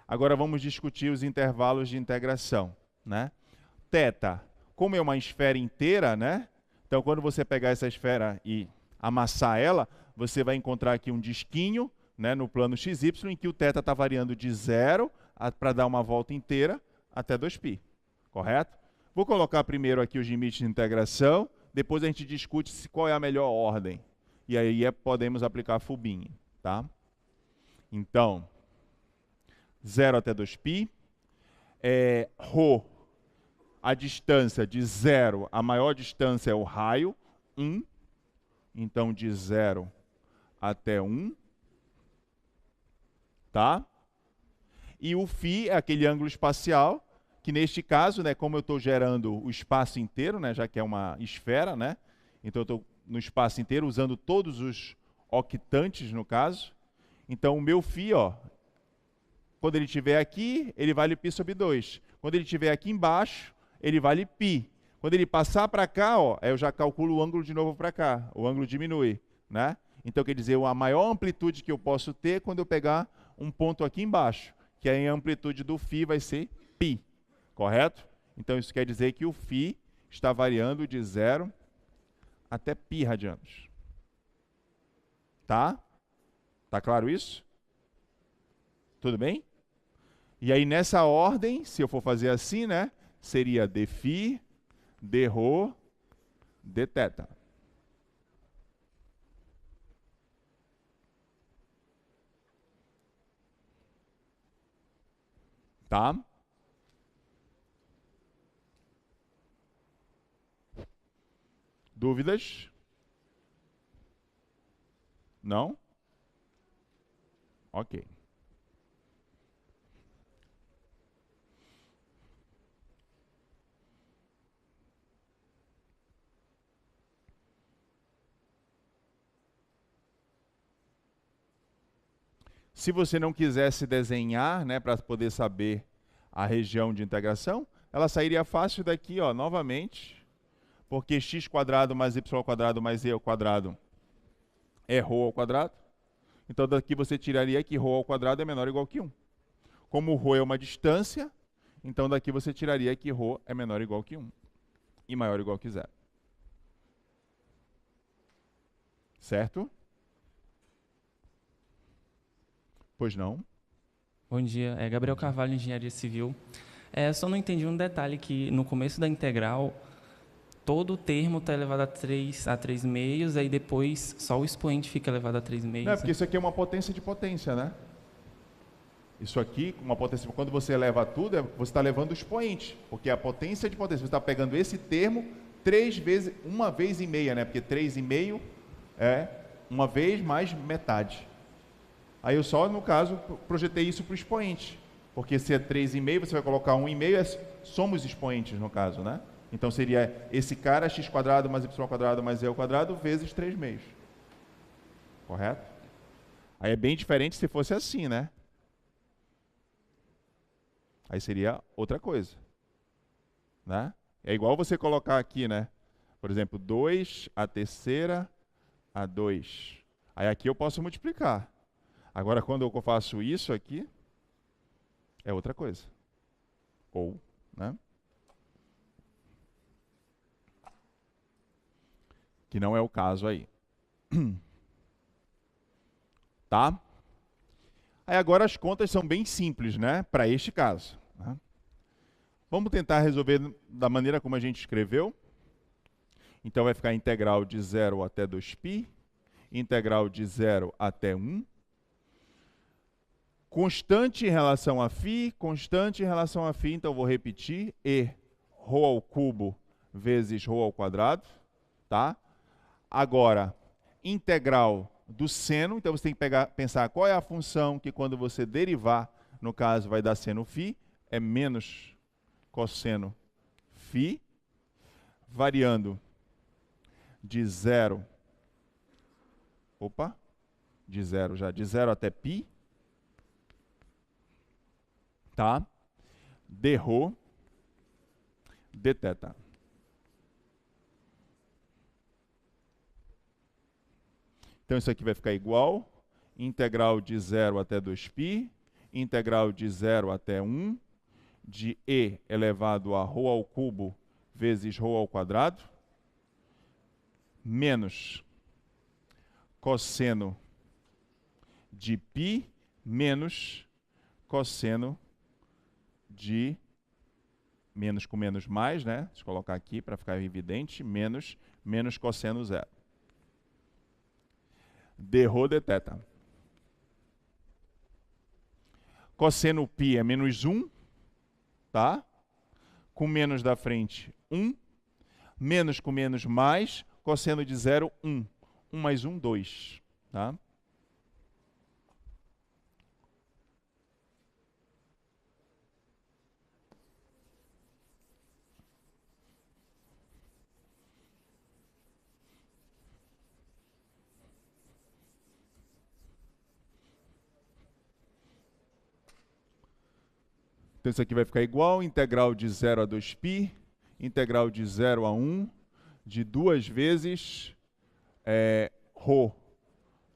Agora vamos discutir os intervalos de integração, né? Θ, como é uma esfera inteira, né? Então, quando você pegar essa esfera e amassar ela, você vai encontrar aqui um disquinho, né, no plano XY, em que o θ está variando de 0 para dar uma volta inteira até 2π. Correto? Vou colocar primeiro aqui os limites de integração, depois a gente discute qual é a melhor ordem. E aí podemos aplicar a Fubin, tá? Então, 0 até 2π. Ρ, a distância de 0, a maior distância é o raio, 1. Então, de 0 até 1. Tá? E o φ é aquele ângulo espacial, que neste caso, né, como eu estou gerando o espaço inteiro, né, já que é uma esfera, né, então eu estou no espaço inteiro usando todos os octantes, no caso. Então, o meu φ, ó, quando ele estiver aqui, ele vale π sobre 2. Quando ele estiver aqui embaixo, ele vale π. Quando ele passar para cá, ó, eu já calculo o ângulo de novo para cá. O ângulo diminui, né? Então, quer dizer, a maior amplitude que eu posso ter é quando eu pegar um ponto aqui embaixo, que aí a amplitude do φ vai ser π, correto? Então, isso quer dizer que o φ está variando de 0 até π radianos. Tá? Tá claro isso? Tudo bem? E aí, nessa ordem, se eu for fazer assim, né, seria dφ, dρ, dθ. Tá? Dúvidas? Não? Ok. Se você não quisesse desenhar, né, para poder saber a região de integração, ela sairia fácil daqui, ó, novamente, porque x² mais y² mais e ao quadrado é ρ ao quadrado. Então daqui você tiraria que ρ ao quadrado é menor ou igual que 1. Como ρ é uma distância, então daqui você tiraria que ρ é menor ou igual que 1 e maior ou igual que 0. Certo? Pois não? Bom dia, é Gabriel Carvalho, Engenharia Civil. Só não entendi um detalhe que no começo da integral, todo o termo está elevado a 3 meios, aí depois só o expoente fica elevado a 3 meios. Não, porque isso aqui é uma potência de potência, né? Isso aqui, uma potência, quando você eleva tudo, você está levando o expoente, porque é a potência de potência. Você está pegando esse termo 3 vezes, 1 vez e meia, né? Porque 3,5 é 1 vez mais metade. Aí eu só, no caso, projetei isso para o expoente. Porque se é 3,5, você vai colocar 1,5, somos expoentes no caso, né? Então seria esse cara, x² mais y² mais e ao quadrado, vezes 3 meios. Correto? Aí é bem diferente se fosse assim, né? Aí seria outra coisa. Né? É igual você colocar aqui, né? Por exemplo, 2 a terceira a 2. Aí aqui eu posso multiplicar. Agora, quando eu faço isso aqui, é outra coisa. Ou, né? Que não é o caso aí. Tá? Aí agora as contas são bem simples, né? Para este caso. Né? Vamos tentar resolver da maneira como a gente escreveu. Então vai ficar integral de 0 até 2π, integral de 0 até 1. Constante em relação a φ, constante em relação a φ, então eu vou repetir, e ρ ao cubo vezes ρ ao quadrado, tá? Agora, integral do seno, então você tem que pensar qual é a função que quando você derivar, no caso vai dar seno φ, é menos cosseno φ, variando de 0, de 0 até π, tá? Dρ dθ. Então isso aqui vai ficar igual, integral de 0 até 2π, integral de 0 até 1, de e elevado a ρ ao cubo vezes ρ ao quadrado, menos cosseno de π menos cosseno de menos com menos mais, né? Deixa eu colocar aqui para ficar evidente, menos cosseno 0. Dρ dθ. Cosseno π é menos 1, tá? Com menos da frente, 1. Menos com menos mais, cosseno de 0, 1. 1 mais 1, 2. Tá? Então isso aqui vai ficar igual, integral de 0 a 2π, integral de 0 a 1, de 2 vezes ρ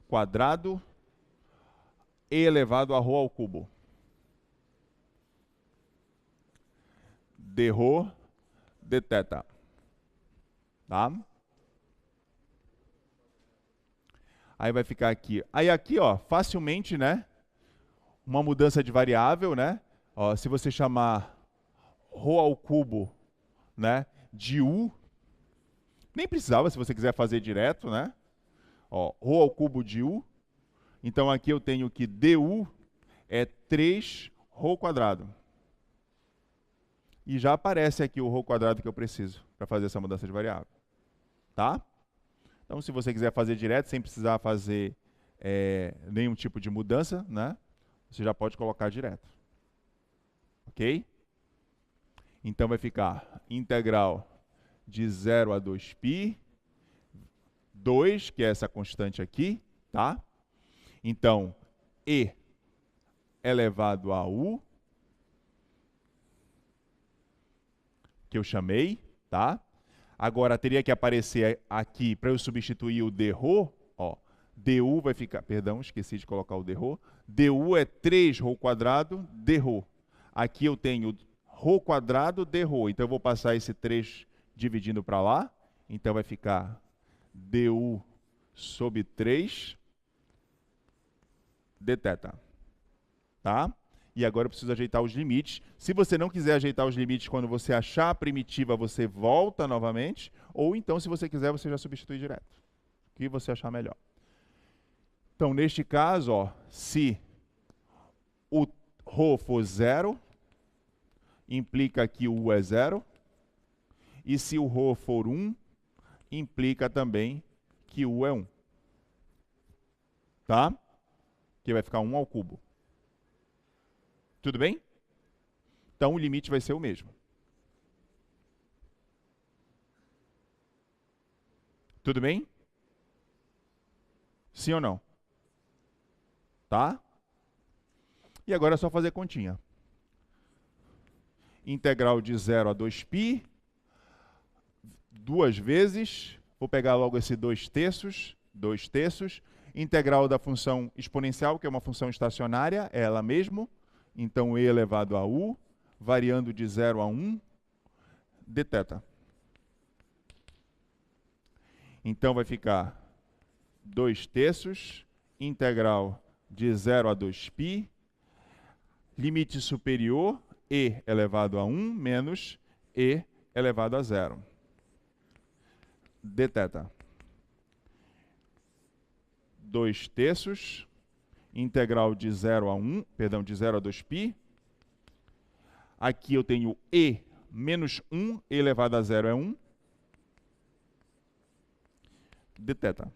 quadrado e elevado a ρ ao cubo. Dρ dθ. Tá? Aí vai ficar aqui. Aí aqui, ó, facilmente, né? Uma mudança de variável, né? Ó, se você chamar ρ ao cubo, né, de u, nem precisava se você quiser fazer direto, né? Ó, ρ ao cubo de u. Então aqui eu tenho que du é 3 ρ quadrado. E já aparece aqui o ρ quadrado que eu preciso para fazer essa mudança de variável. tá? Então, se você quiser fazer direto, sem precisar fazer nenhum tipo de mudança, né? Você já pode colocar direto. Ok? Então, vai ficar integral de 0 a 2π, 2, que é essa constante aqui, tá? Então, e elevado a u, que eu chamei, tá? Agora, teria que aparecer aqui, para eu substituir o dρ, ó, du vai ficar, perdão, esqueci de colocar o dρ, du é 3ρ² dρ. Aqui eu tenho ρ² dρ, então eu vou passar esse 3 dividindo para lá, então vai ficar du sobre 3 dθ, tá? E agora eu preciso ajeitar os limites. Se você não quiser ajeitar os limites quando você achar a primitiva, você volta novamente, ou então, se você quiser, você já substitui direto. O que você achar melhor. Então, neste caso, ó, se o ρ for 0, implica que o u é 0, e se o ρ for 1, implica também que u é 1. Tá? Que vai ficar 1 ao cubo. Tudo bem? Então, o limite vai ser o mesmo. Tudo bem? Sim ou não? Tá? E agora é só fazer continha. Integral de 0 a 2π, 2 vezes, vou pegar logo esse 2/3, integral da função exponencial, que é uma função estacionária, é ela mesmo, então e elevado a u, variando de 0 a 1, dθ. Então vai ficar 2/3, integral de 0 a 2π, limite superior, e elevado a 1, menos e elevado a 0. dθ. 2/3, integral de 0 a 1, perdão, de 0 a 2π. Aqui eu tenho e menos 1, e elevado a 0 é 1. dθ.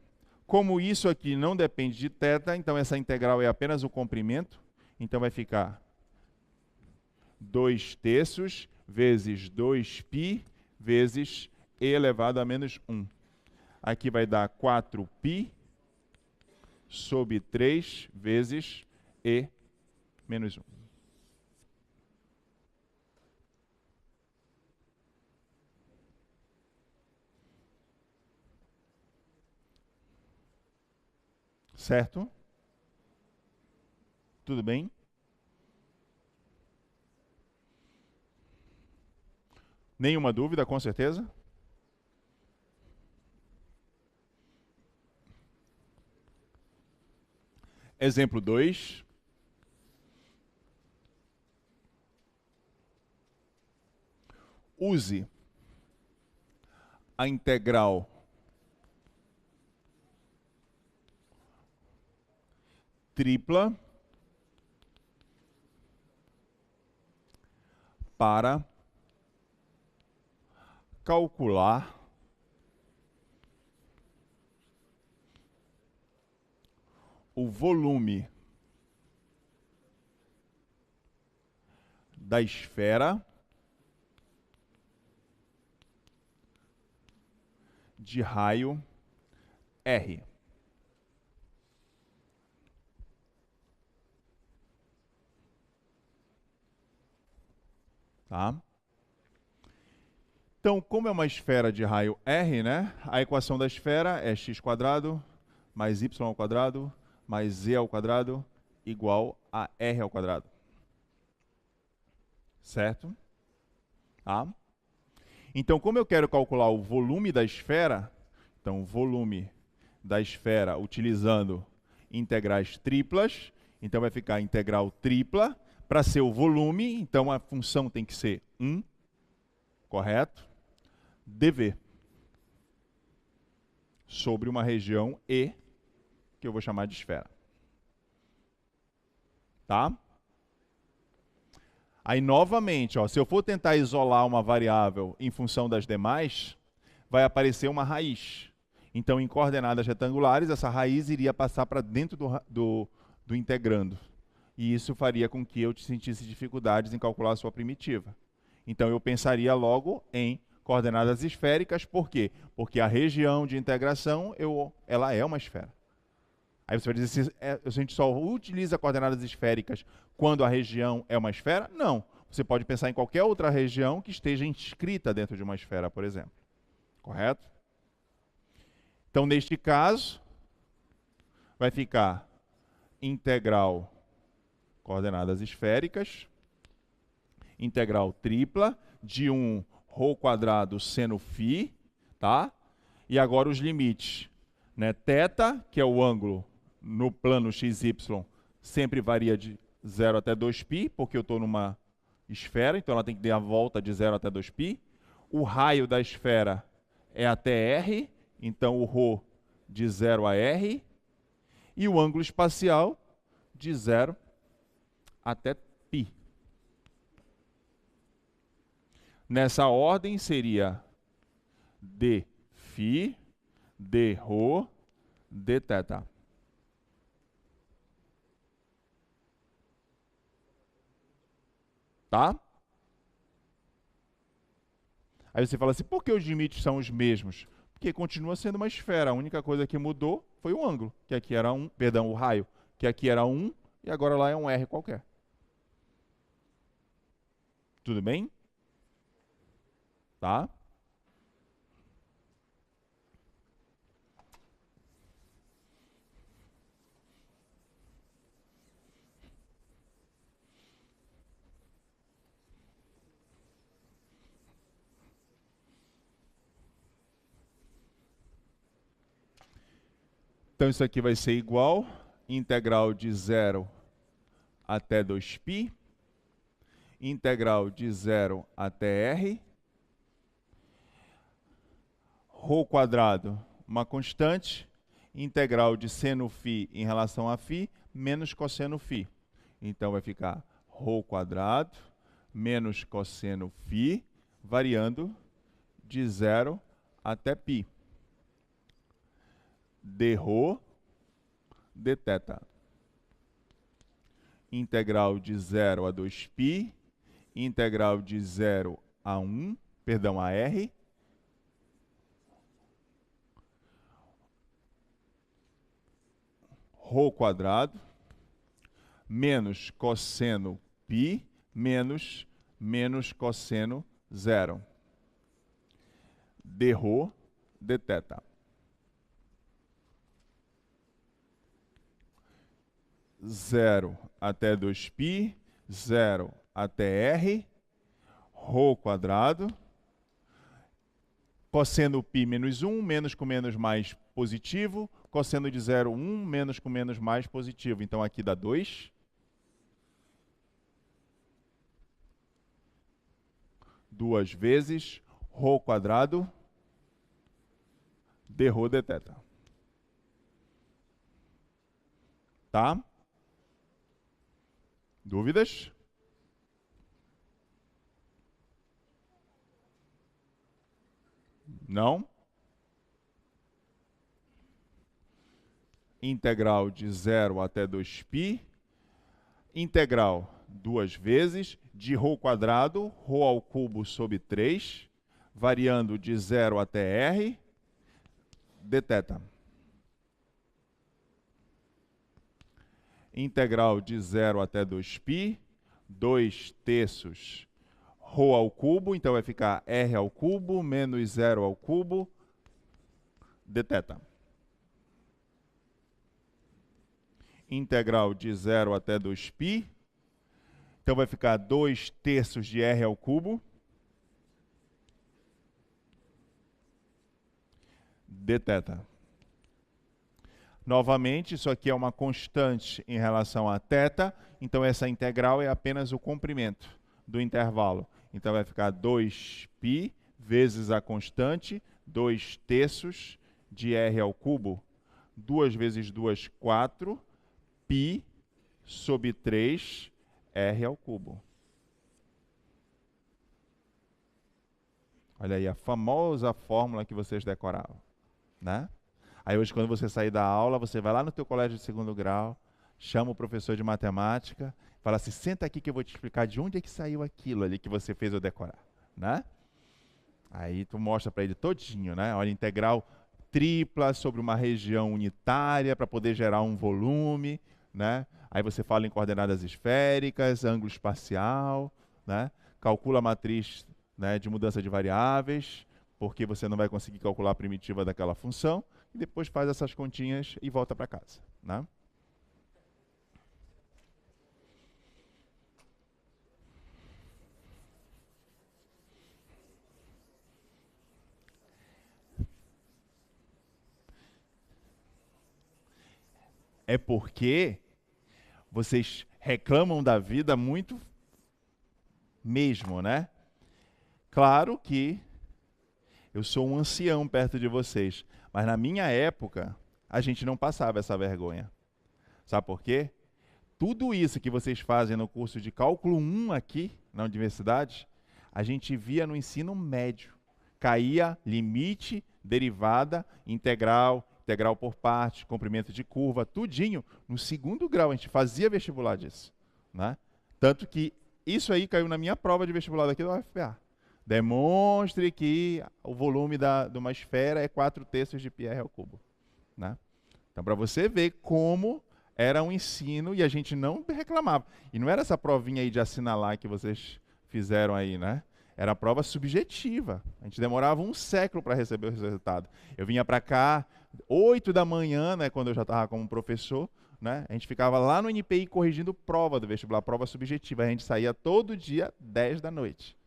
Como isso aqui não depende de θ, então essa integral é apenas o comprimento. Então vai ficar 2/3 vezes 2π vezes e elevado a menos 1. Aqui vai dar 4π sobre 3 vezes e menos 1. Certo? Tudo bem? Nenhuma dúvida, com certeza? Exemplo 2. Use a integral tripla para calcular o volume da esfera de raio R. Tá? Então, como é uma esfera de raio R, né? A equação da esfera é x² mais y² mais z² igual a R². Certo? Tá? Então, como eu quero calcular o volume da esfera, então, o volume da esfera utilizando integrais triplas, então vai ficar integral tripla. Para ser o volume, então a função tem que ser 1, correto? dV, sobre uma região E, que eu vou chamar de esfera. Tá? Aí, novamente, ó, se eu for tentar isolar uma variável em função das demais, vai aparecer uma raiz. Então, em coordenadas retangulares, essa raiz iria passar para dentro do integrando. E isso faria com que eu sentisse dificuldades em calcular a sua primitiva. Então, eu pensaria logo em coordenadas esféricas. Por quê? Porque a região de integração, ela é uma esfera. Aí você vai dizer, se a gente só utiliza coordenadas esféricas quando a região é uma esfera? Não. Você pode pensar em qualquer outra região que esteja inscrita dentro de uma esfera, por exemplo. Correto? Então, neste caso, vai ficar integral coordenadas esféricas, integral tripla de 1 ρ quadrado seno φ, tá? E agora os limites, né? Θ, que é o ângulo no plano XY, sempre varia de 0 até 2π, porque eu estou numa esfera, então ela tem que dar a volta de 0 até 2π. O raio da esfera é até R, então o ρ de 0 a R. E o ângulo espacial de 0 até π. Nessa ordem seria dφ, dρ, dθ. Tá? Aí você fala assim, por que os limites são os mesmos? Porque continua sendo uma esfera. A única coisa que mudou foi o ângulo, que aqui era o raio, que aqui era 1 e agora lá é um R qualquer. Tudo bem? Tá? Então isso aqui vai ser igual integral de 0 até 2π, integral de 0 até R, ρ quadrado, uma constante, integral de seno φ em relação a φ, menos cosseno φ. Então vai ficar ρ quadrado menos cosseno φ, variando de 0 até π. dρ, dθ. Integral de 0 a 2π, integral de 0 a 1, perdão, a R, ρ quadrado, menos cosseno π, menos cosseno 0. dρ, dθ. 0 até 2π, 0 até R, ρ quadrado, cosseno π menos 1, menos com menos mais positivo, cosseno de 0, 1, menos com menos mais positivo. Então aqui dá 2. Duas vezes ρ quadrado dρ dθ. Tá? Dúvidas? Não? Integral de 0 até 2π. Integral duas vezes de ρ quadrado, ρ ao cubo sobre 3, variando de 0 até R, dθ. Integral de 0 até 2π, 2 terços ρ ao cubo, então vai ficar R ao cubo menos 0 ao cubo, dθ. Integral de 0 até 2π, então vai ficar 2 terços de R ao cubo, dθ. Novamente, isso aqui é uma constante em relação a θ, então essa integral é apenas o comprimento do intervalo. Então vai ficar 2π vezes a constante, 2 terços de R ao cubo. 2 vezes 2, 4, π sobre 3, R ao cubo. Olha aí, a famosa fórmula que vocês decoravam, né? Aí hoje, quando você sair da aula, você vai lá no teu colégio de segundo grau, chama o professor de matemática, fala assim, senta aqui que eu vou te explicar de onde é que saiu aquilo ali que você fez eu decorar, né? Aí tu mostra para ele todinho, né? Olha, integral tripla sobre uma região unitária para poder gerar um volume, né? Aí você fala em coordenadas esféricas, ângulo espacial, né? Calcula a matriz, né, de mudança de variáveis, porque você não vai conseguir calcular a primitiva daquela função, e depois faz essas continhas e volta para casa, né? É porque vocês reclamam da vida muito mesmo, né? Claro que eu sou um ancião perto de vocês, mas na minha época a gente não passava essa vergonha. Sabe por quê? Tudo isso que vocês fazem no curso de cálculo 1 aqui na universidade, a gente via no ensino médio. Caía limite, derivada, integral, integral por parte, comprimento de curva, tudinho no segundo grau. A gente fazia vestibular disso, né? Tanto que isso aí caiu na minha prova de vestibular daqui do UFPA. Demonstre que o volume de uma esfera é 4/3 de πr ao cubo, né? Então, para você ver como era um ensino e a gente não reclamava. E não era essa provinha aí de assinalar que vocês fizeram aí, né? Era a prova subjetiva. A gente demorava um século para receber o resultado. Eu vinha para cá 8 da manhã, né, quando eu já estava como professor, né? A gente ficava lá no NPI corrigindo prova do vestibular, prova subjetiva. A gente saía todo dia 10 da noite.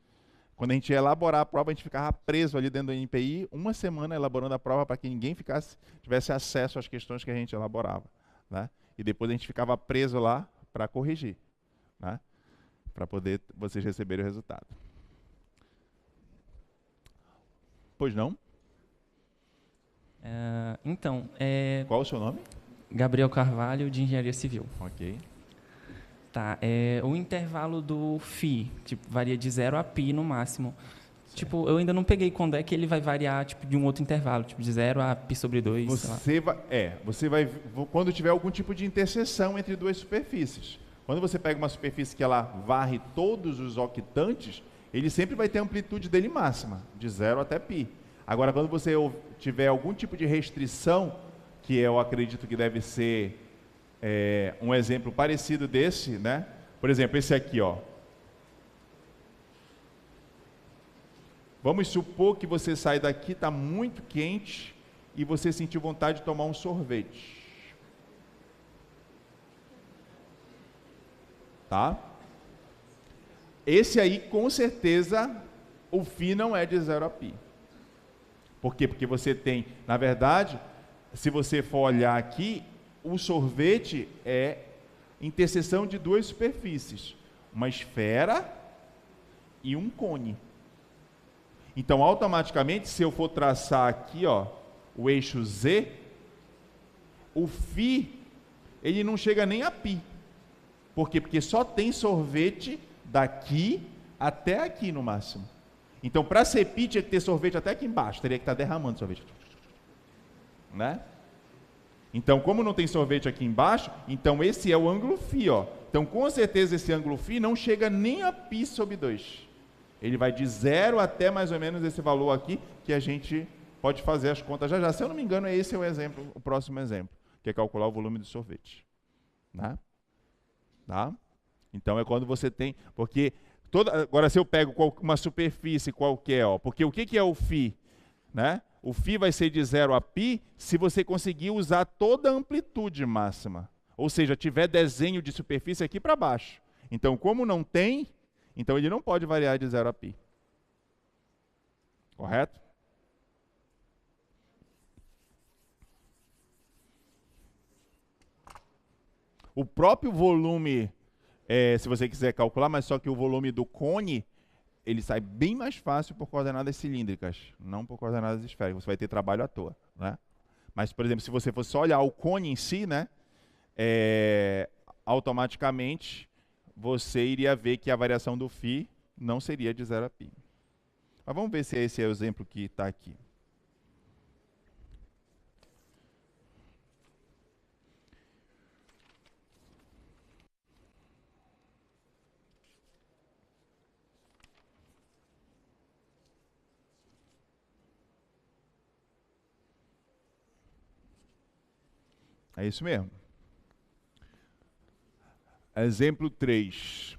Quando a gente ia elaborar a prova, a gente ficava preso ali dentro do NPI, uma semana elaborando a prova para que ninguém tivesse acesso às questões que a gente elaborava, né? E depois a gente ficava preso lá para corrigir, né? Para poder vocês receberem o resultado. Pois não? Então, Qual o seu nome? Gabriel Carvalho, de Engenharia Civil. Ok. Tá, o intervalo do φ, tipo, varia de 0 a π no máximo. Certo. Tipo, eu ainda não peguei quando é que ele vai variar, tipo, de um outro intervalo, tipo, de 0 a π/2. Você vai, quando tiver algum tipo de interseção entre duas superfícies. Quando você pega uma superfície que ela varre todos os octantes, ele sempre vai ter a amplitude dele máxima, de 0 até π. Agora, quando você tiver algum tipo de restrição, que eu acredito que deve ser um exemplo parecido desse, né? Por exemplo, esse aqui, ó. Vamos supor que você sai daqui, está muito quente, e você sentiu vontade de tomar um sorvete. Tá? Esse aí, com certeza, o φ não é de 0 a π. Por quê? Porque você tem, na verdade, se você for olhar aqui, o sorvete é interseção de duas superfícies, uma esfera e um cone. Então, automaticamente, se eu for traçar aqui, ó, o eixo Z, o φ, ele não chega nem a π. Por quê? Porque só tem sorvete daqui até aqui no máximo. Então, para ser π, tinha que ter sorvete até aqui embaixo, teria que estar derramando sorvete. Né? Então, como não tem sorvete aqui embaixo, então esse é o ângulo φ, ó. Então, com certeza, esse ângulo φ não chega nem a π/2. Ele vai de 0 até mais ou menos esse valor aqui, que a gente pode fazer as contas já já. Se eu não me engano, esse é o exemplo, o próximo exemplo, que é calcular o volume do sorvete. Né? Tá? Então, é quando você tem... Porque agora, se eu pego uma superfície qualquer, ó, porque o que é o φ? Né? O φ vai ser de 0 a π se você conseguir usar toda a amplitude máxima. Ou seja, tiver desenho de superfície aqui para baixo. Então, como não tem, então ele não pode variar de 0 a π. Correto? O próprio volume, se você quiser calcular, mas só que o volume do cone, ele sai bem mais fácil por coordenadas cilíndricas, não por coordenadas esféricas. Você vai ter trabalho à toa, né? Mas, por exemplo, se você fosse só olhar o cone em si, né, automaticamente você iria ver que a variação do φ não seria de 0 a π. Mas vamos ver se esse é o exemplo que está aqui. É isso mesmo. Exemplo 3.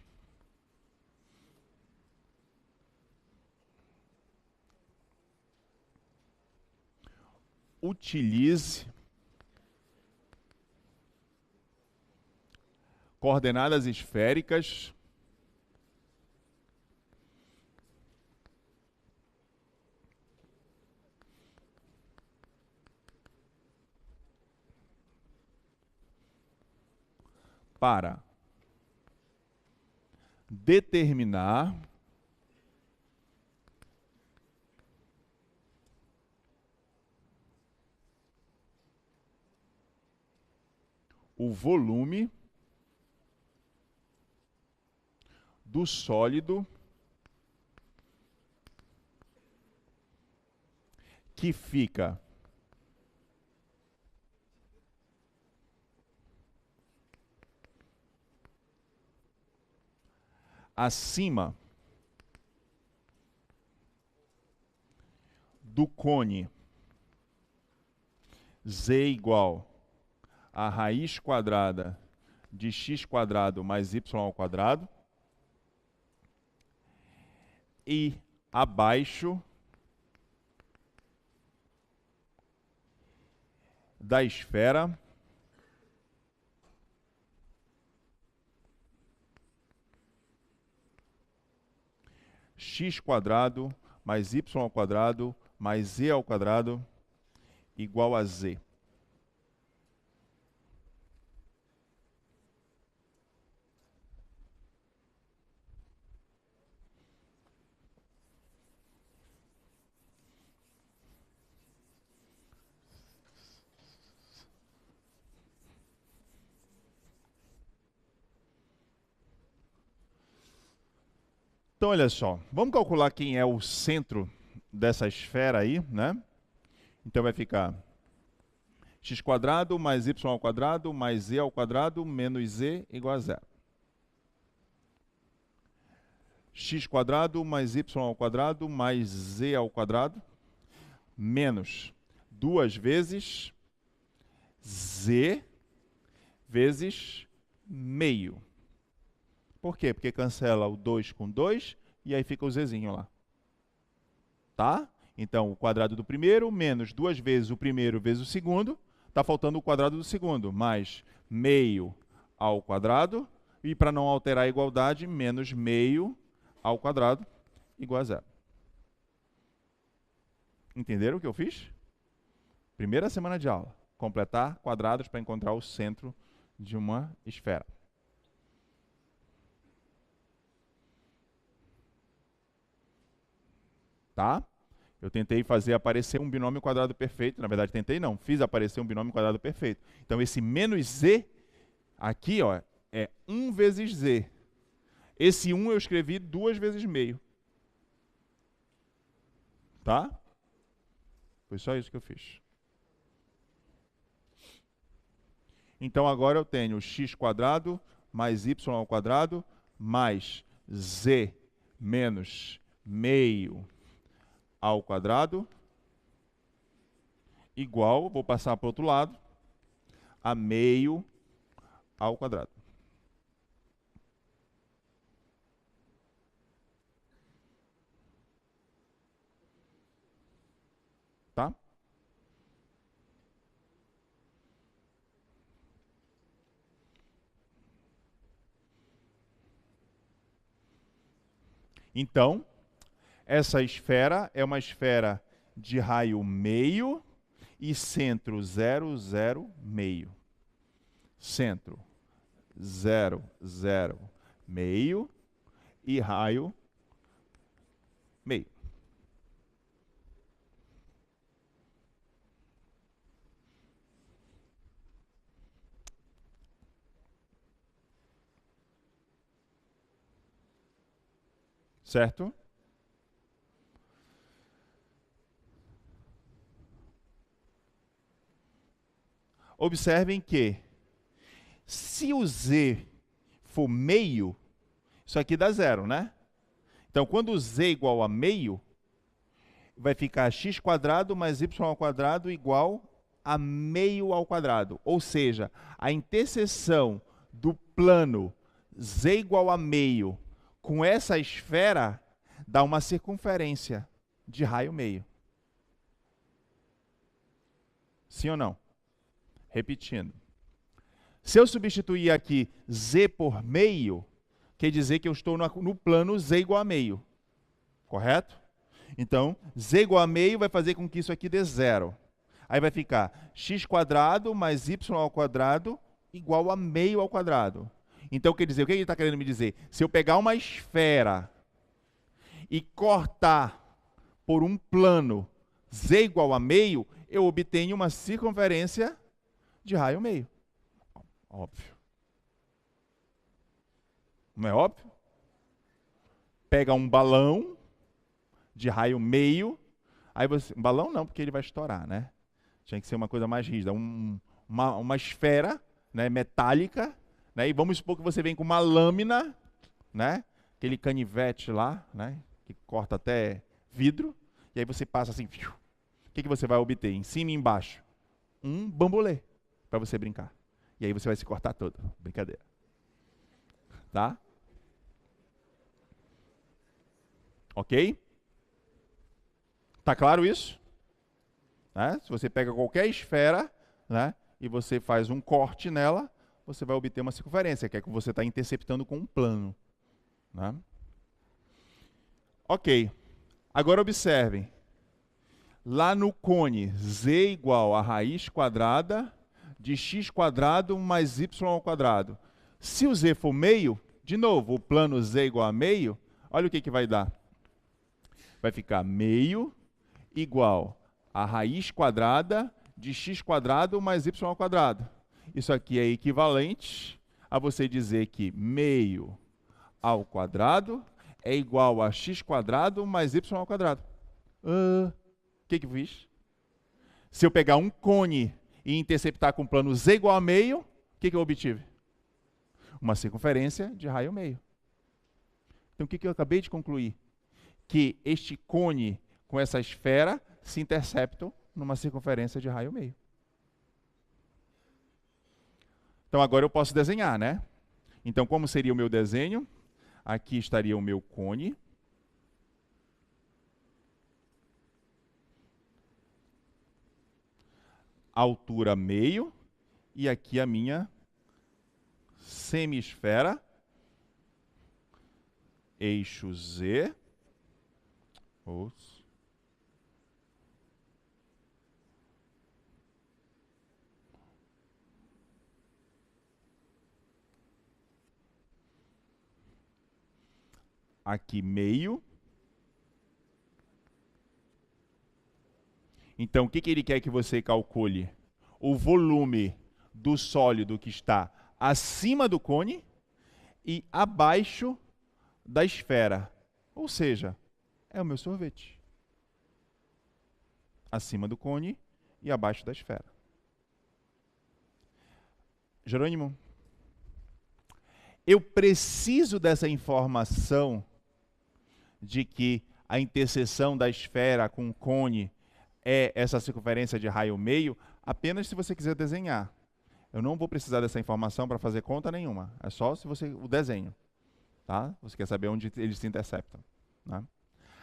Utilize coordenadas esféricas para determinar o volume do sólido que fica acima do cone z igual a raiz quadrada de x quadrado mais y ao quadrado e abaixo da esfera x quadrado mais y ao quadrado mais z ao quadrado igual a z. Então, olha só, vamos calcular quem é o centro dessa esfera aí, né? Então vai ficar x quadrado mais y ao quadrado mais z ao quadrado menos z igual a zero. X quadrado mais y ao quadrado mais z ao quadrado menos 2 vezes z vezes meio. Por quê? Porque cancela o 2 com 2 e aí fica o zzinho lá. Tá? Então, o quadrado do primeiro menos 2 vezes o primeiro vezes o segundo, está faltando o quadrado do segundo, mais meio ao quadrado, e para não alterar a igualdade, menos meio ao quadrado igual a zero. Entenderam o que eu fiz? Primeira semana de aula. Completar quadrados para encontrar o centro de uma esfera. Tá? Eu tentei fazer aparecer um binômio quadrado perfeito. Na verdade, tentei não. Fiz aparecer um binômio quadrado perfeito. Então, esse menos z aqui, ó, é 1 vezes z. Esse 1 eu escrevi 2 vezes meio. Tá? Foi só isso que eu fiz. Então, agora eu tenho x quadrado mais y ao quadrado mais z menos meio ao quadrado igual, vou passar para o outro lado, a meio ao quadrado. Tá? Então, essa esfera é uma esfera de raio meio e centro 0, 0, meio. Centro 0, 0, meio e raio meio. Certo? observem que se o z for meio, isso aqui dá zero, né? Então, quando o z é igual a meio, vai ficar x² mais y² igual a meio ao quadrado. Ou seja, a interseção do plano z igual a meio com essa esfera dá uma circunferência de raio meio. Sim ou não? Repetindo. Se eu substituir aqui z por meio, quer dizer que eu estou no plano z igual a meio. Correto? Então, z igual a meio vai fazer com que isso aqui dê zero. Aí vai ficar x² mais y² igual a meio ao quadrado. Então, quer dizer, o que ele está querendo me dizer? Se eu pegar uma esfera e cortar por um plano z igual a meio, eu obtenho uma circunferência de raio meio. Óbvio. Não é óbvio? Pega um balão de raio meio, aí você... balão não, porque ele vai estourar, né? Tinha que ser uma coisa mais rígida. Uma esfera, né, metálica, né? E vamos supor que você vem com uma lâmina, né? Aquele canivete lá, né? Que corta até vidro, e aí você passa assim... O que você vai obter? Em cima e embaixo? Um bambolê, para você brincar. E aí você vai se cortar todo. Brincadeira. Tá? Ok? Tá claro isso? Né? Se você pega qualquer esfera, né, e você faz um corte nela, você vai obter uma circunferência, que é que você está interceptando com um plano. Né? Ok. Agora observem. Lá no cone, z igual a raiz quadrada de x² mais y². Se o z for meio, de novo, o plano z igual a meio, olha o que vai dar. Vai ficar meio igual a raiz quadrada de x² mais y². Isso aqui é equivalente a você dizer que meio ao quadrado é igual a x² mais y². O que eu fiz? Se eu pegar um cone e interceptar com o plano z igual a meio, o que eu obtive? Uma circunferência de raio meio. Então, o que eu acabei de concluir? Que este cone com essa esfera se interceptam numa circunferência de raio meio. Então, agora eu posso desenhar, né? Então, como seria o meu desenho? Aqui estaria o meu cone. Altura meio. E aqui a minha semisfera. Eixo Z. Aqui meio. Então, o que ele quer que você calcule? O volume do sólido que está acima do cone e abaixo da esfera. Ou seja, é o meu sorvete. Acima do cone e abaixo da esfera. Jerônimo, eu preciso dessa informação de que a interseção da esfera com o cone é essa circunferência de raio meio, apenas se você quiser desenhar. Eu não vou precisar dessa informação para fazer conta nenhuma. É só se você o desenho. Tá? Você quer saber onde eles se interceptam. Né?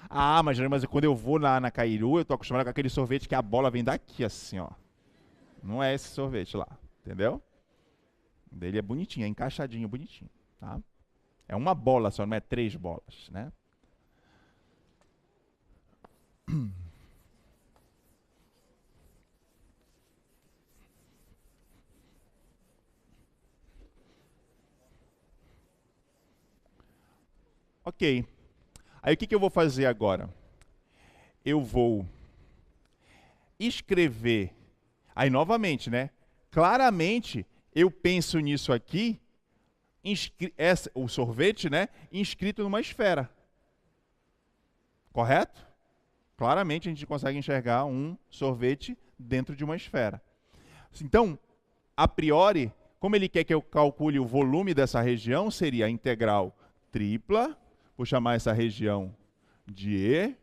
Ah, mas quando eu vou lá na Cairu, eu estou acostumado com aquele sorvete que a bola vem daqui assim, ó. Não é esse sorvete lá. Entendeu? Ele é bonitinho, é encaixadinho, bonitinho. Tá? É uma bola só, não é 3 bolas. Né? Ok. Aí o que eu vou fazer agora? Eu vou escrever. Aí novamente, né? Claramente, eu penso nisso aqui, o sorvete, né? Inscrito numa esfera. Correto? Claramente a gente consegue enxergar um sorvete dentro de uma esfera. Então, a priori, como ele quer que eu calcule o volume dessa região, seria a integral tripla, vou chamar essa região de E,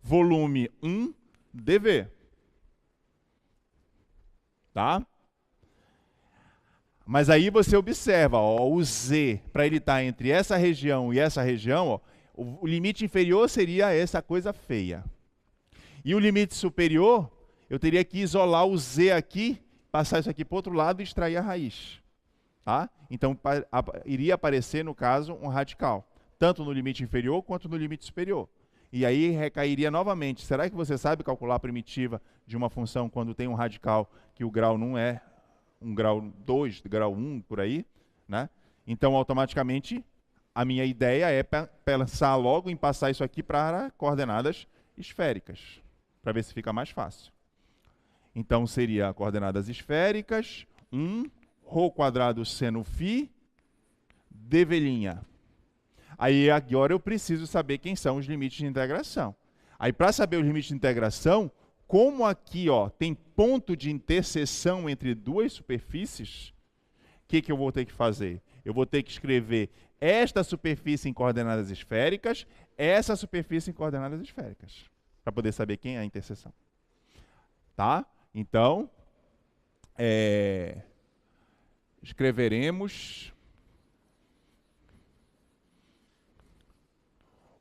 volume 1 dV. Tá? Mas aí você observa, ó, o Z, para ele estar entre essa região e essa região, ó, o limite inferior seria essa coisa feia. E o limite superior, eu teria que isolar o Z aqui, passar isso aqui para o outro lado e extrair a raiz. Tá? Então, iria aparecer, no caso, um radical, tanto no limite inferior quanto no limite superior. E aí recairia novamente. Será que você sabe calcular a primitiva de uma função quando tem um radical que o grau não é um grau 2, grau 1, por aí? Né? Então, automaticamente, a minha ideia é pensar logo em passar isso aqui para coordenadas esféricas, para ver se fica mais fácil. Então, seria coordenadas esféricas, 1, ρ quadrado seno φ, dv'. Aí agora eu preciso saber quem são os limites de integração. Aí para saber os limites de integração, como aqui ó, tem ponto de interseção entre duas superfícies, o que eu vou ter que fazer? Eu vou ter que escrever esta superfície em coordenadas esféricas, essa superfície em coordenadas esféricas, para poder saber quem é a interseção. Tá? Então, escreveremos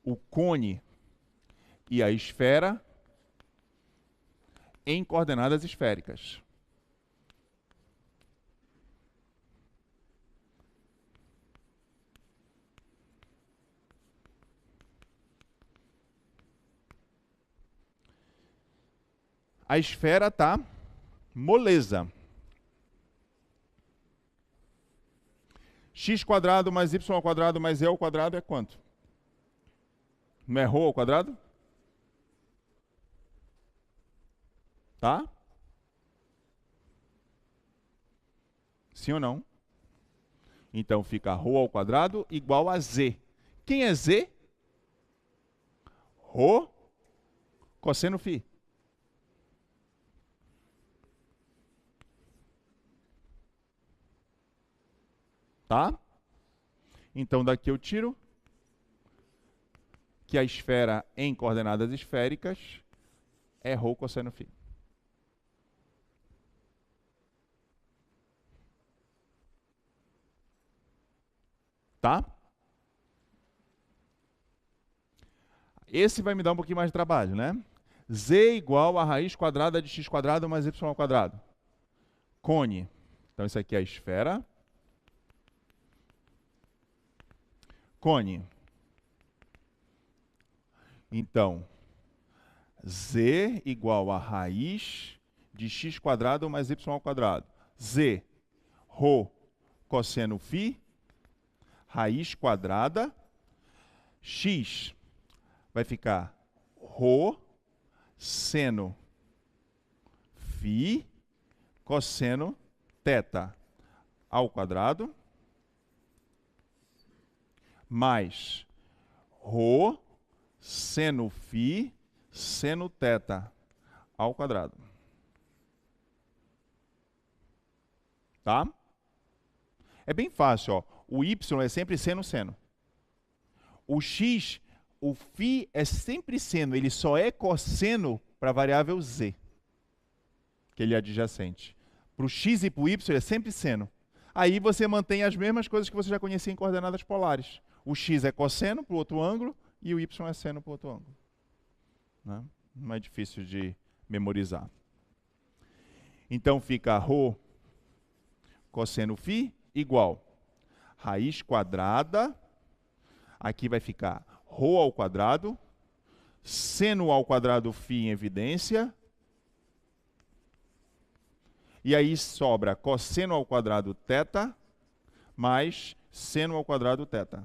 o cone e a esfera em coordenadas esféricas. A esfera está moleza. X quadrado mais y ao quadrado mais e ao quadrado é quanto? Não é ρ ao quadrado? Tá? Sim ou não? Então fica ρ ao quadrado igual a z. Quem é z? Ρ cosseno φ. Tá? Então daqui eu tiro que a esfera em coordenadas esféricas é ρ cosseno φ. Tá? Esse vai me dar um pouquinho mais de trabalho, né? Z igual a raiz quadrada de x quadrado mais y ao quadrado. Cone. Então isso aqui é a esfera. Cone. Então, z igual a raiz de x quadrado mais y ao quadrado. Z, ρ cosseno φ, raiz quadrada, x vai ficar ρ seno φ cosseno θ ao quadrado, mais ρ seno φ seno θ ao quadrado. Tá? É bem fácil, ó. O y é sempre seno. O x, o φ é sempre seno, ele só é cosseno para a variável z, que ele é adjacente. Para o x e para o y é sempre seno. Aí você mantém as mesmas coisas que você já conhecia em coordenadas polares. O x é cosseno para o outro ângulo e o y é seno para o outro ângulo. Né? Não é difícil de memorizar. Então fica ρ cosseno φ igual raiz quadrada, aqui vai ficar ρ ao quadrado, seno ao quadrado φ em evidência, e aí sobra cosseno ao quadrado θ mais seno ao quadrado θ.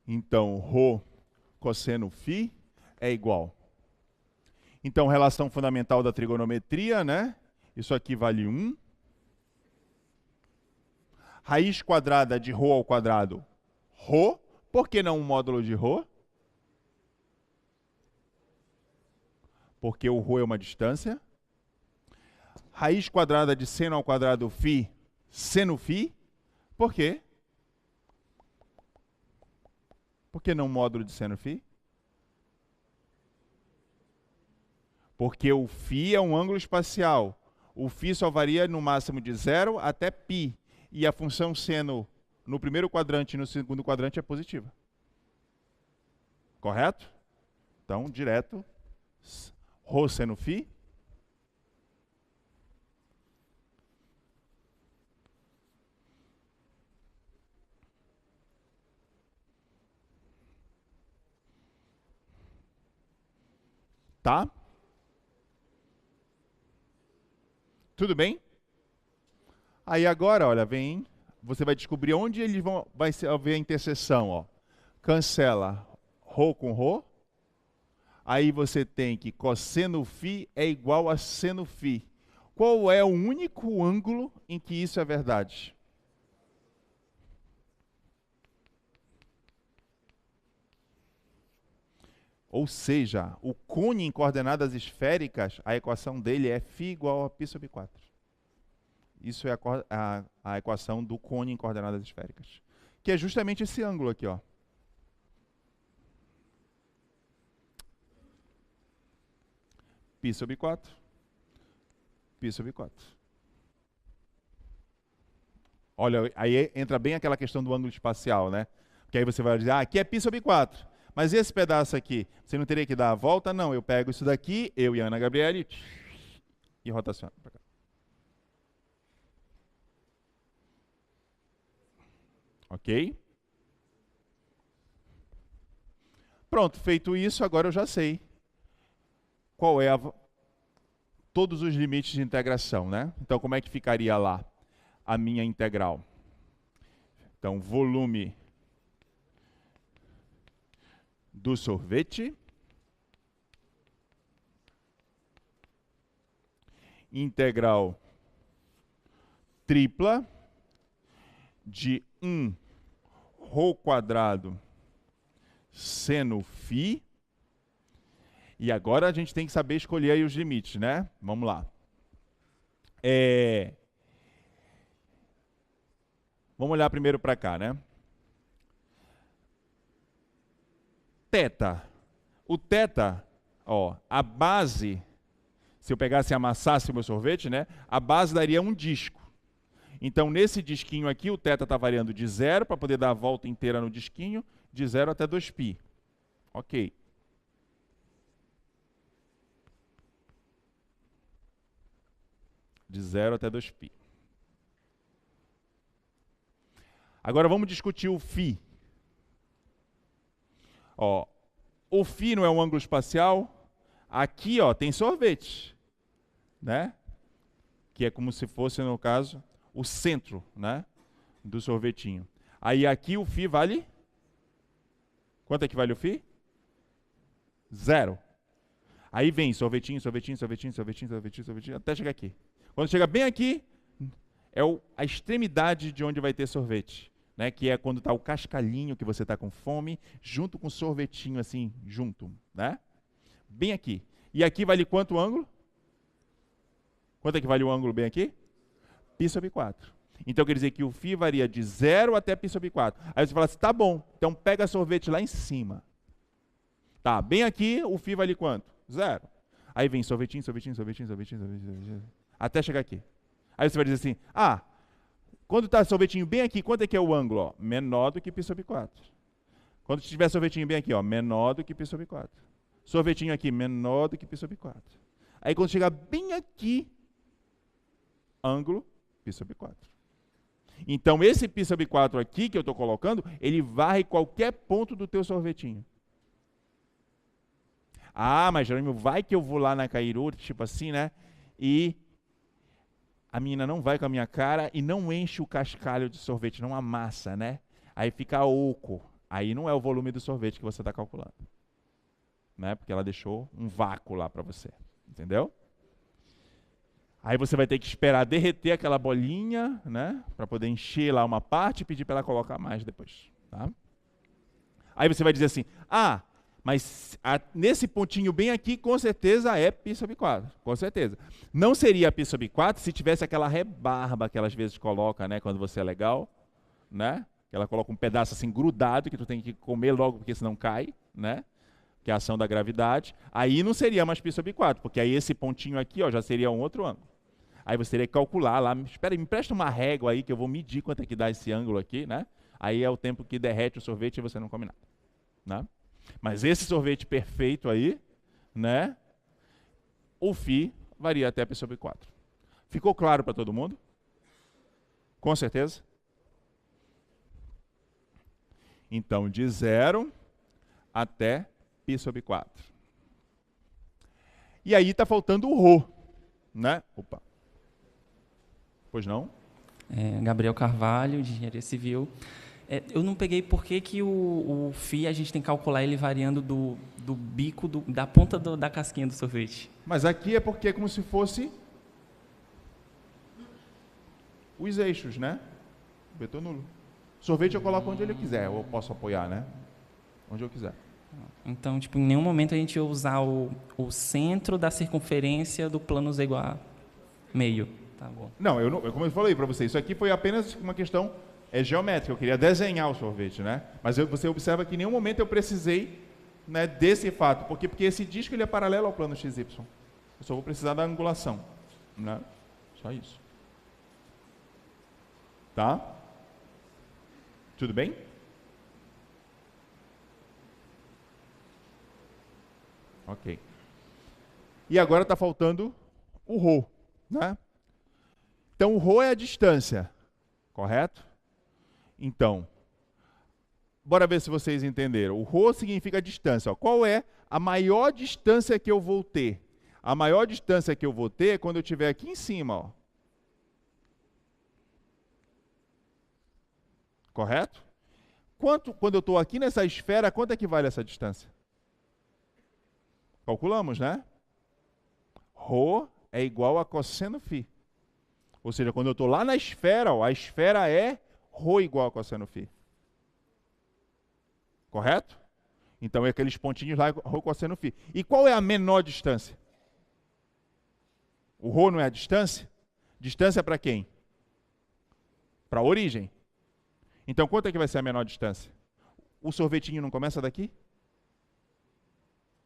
Então, Rho cosseno φ é igual. Então, relação fundamental da trigonometria, né? Isso aqui vale 1. Raiz quadrada de Rho ao quadrado, Rho. Por que não um módulo de Rho? Porque o Rho é uma distância. Raiz quadrada de seno ao quadrado φ, seno φ. Por quê? Por que não módulo de seno φ? Porque o φ é um ângulo espacial. O φ só varia no máximo de 0 até π. E a função seno no primeiro quadrante e no segundo quadrante é positiva. Correto? Então, direto, Rho seno φ. Tá? Tudo bem? Aí agora, olha, você vai descobrir onde eles vai haver a interseção, ó. Cancela Rho com Rho. Aí você tem que cosseno φ é igual a seno φ. Qual é o único ângulo em que isso é verdade? Ou seja, o cone em coordenadas esféricas, a equação dele é φ igual a π sobre 4. Isso é a equação do cone em coordenadas esféricas. Que é justamente esse ângulo aqui, ó. Π sobre 4. Π sobre 4. Olha, aí entra bem aquela questão do ângulo espacial, né? Porque aí você vai dizer, aqui é π sobre 4. Mas esse pedaço aqui, você não teria que dar a volta? Não, eu pego isso daqui, eu e a Ana Gabriele, e rotaciono para cá. Ok? Pronto, feito isso, agora eu já sei qual é todos os limites de integração, né? Então, como é que ficaria lá a minha integral? Então, volume do sorvete integral tripla de 1 Rho quadrado seno φ. E agora a gente tem que saber escolher aí os limites, né? Vamos lá. Vamos olhar primeiro para cá, né? Teta. O teta, ó, a base, se eu pegasse e amassasse o meu sorvete, né? A base daria um disco. Então, nesse disquinho aqui, o teta está variando de 0, para poder dar a volta inteira no disquinho, de 0 até 2π. Ok. De 0 até 2π. Agora vamos discutir o φ. Ó, o φ não é um ângulo espacial. Aqui, ó, tem sorvete, né? Que é como se fosse, no caso, o centro, né, do sorvetinho. Aí aqui o φ vale... Quanto é que vale o φ? 0. Aí vem sorvetinho, sorvetinho, sorvetinho, sorvetinho, sorvetinho, sorvetinho, até chegar aqui. Quando chega bem aqui, é a extremidade de onde vai ter sorvete, né? Que é quando está o cascalhinho que você está com fome, junto com o sorvetinho assim, junto, né? Bem aqui. E aqui vale quanto o ângulo? Quanto é que vale o ângulo bem aqui? Π sobre 4. Então quer dizer que o φ varia de 0 até π sobre 4. Aí você fala assim, tá bom, então pega sorvete lá em cima. Tá, bem aqui o φ vale quanto? 0. Aí vem sorvetinho, sorvetinho, sorvetinho, sorvetinho, sorvetinho, sorvetinho, até chegar aqui. Aí você vai dizer assim, quando está sorvetinho bem aqui, quanto é que é o ângulo? Ó? Menor do que π sobre 4. Quando tiver sorvetinho bem aqui, ó, menor do que π sobre 4. Sorvetinho aqui, menor do que π sobre 4. Aí quando chegar bem aqui, ângulo π sobre 4. Então esse π sobre 4 aqui que eu estou colocando, ele varre qualquer ponto do teu sorvetinho. Mas Jerônimo, vai que eu vou lá na Cairô, tipo assim, né? E a menina não vai com a minha cara e não enche o cascalho de sorvete, não amassa, né? Aí fica oco. Aí não é o volume do sorvete que você está calculando, né? Porque ela deixou um vácuo lá para você, entendeu? Aí você vai ter que esperar derreter aquela bolinha, né? Para poder encher lá uma parte e pedir para ela colocar mais depois, tá? Aí você vai dizer assim, mas nesse pontinho bem aqui, com certeza é π sobre 4, com certeza. Não seria π sobre 4 se tivesse aquela rebarba que ela às vezes coloca, né, quando você é legal, né? Que ela coloca um pedaço assim grudado que tu tem que comer logo porque senão cai, né? Que é a ação da gravidade. Aí não seria mais π sobre 4, porque aí esse pontinho aqui, ó, já seria um outro ângulo. Aí você teria que calcular lá, espera aí, me presta uma régua aí que eu vou medir quanto é que dá esse ângulo aqui, né? Aí é o tempo que derrete o sorvete e você não come nada, né? Mas esse sorvete perfeito aí, né? O φ varia até π sobre 4. Ficou claro para todo mundo? Com certeza? Então, de 0 até π sobre 4. E aí está faltando o ρ, né? Opa. Pois não? Gabriel Carvalho, de Engenharia Civil. Eu não peguei por que o φ a gente tem que calcular ele variando do bico, da ponta da casquinha do sorvete. Mas aqui é porque é como se fosse os eixos, né? Vetor nulo. Sorvete eu coloco onde ele quiser, ou eu posso apoiar, né? Onde eu quiser. Então, tipo, em nenhum momento a gente vai usar o centro da circunferência do plano z igual a meio. Tá bom. Não, como eu falei para você, isso aqui foi apenas uma questão geométrica. Eu queria desenhar o sorvete, né? Mas você observa que em nenhum momento eu precisei, né, desse fato. Porque esse disco ele é paralelo ao plano XY. Eu só vou precisar da angulação, né? Só isso. Tá? Tudo bem? Ok. E agora está faltando o ρ, né? Então, o ρ é a distância, correto? Então, bora ver se vocês entenderam. O ρ significa distância. Ó. Qual é a maior distância que eu vou ter? A maior distância que eu vou ter é quando eu estiver aqui em cima, ó. Correto? Quando eu estou aqui nessa esfera, quanto é que vale essa distância? Calculamos, né? ρ é igual a cosseno φ. Ou seja, quando eu estou lá na esfera, ó, a esfera é ρ igual a cosseno φ. Correto? Então é aqueles pontinhos lá, ρ cosseno φ. E qual é a menor distância? O ρ não é a distância? Distância para quem? Para a origem. Então quanto é que vai ser a menor distância? O sorvetinho não começa daqui?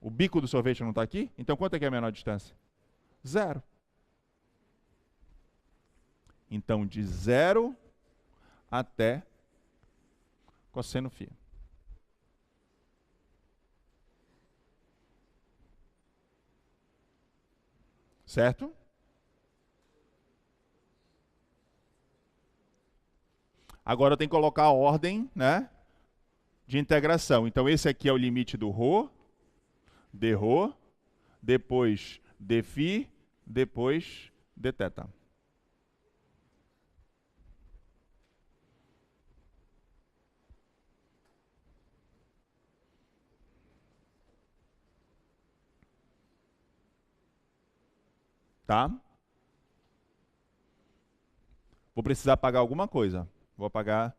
O bico do sorvete não está aqui? Então quanto é que é a menor distância? 0. Então, de 0 até cosseno φ. Certo? Agora eu tenho que colocar a ordem, né, de integração. Então, esse aqui é o limite do ρ, dρ, depois dφ, depois dθ. Tá? Vou precisar apagar alguma coisa. Vou apagar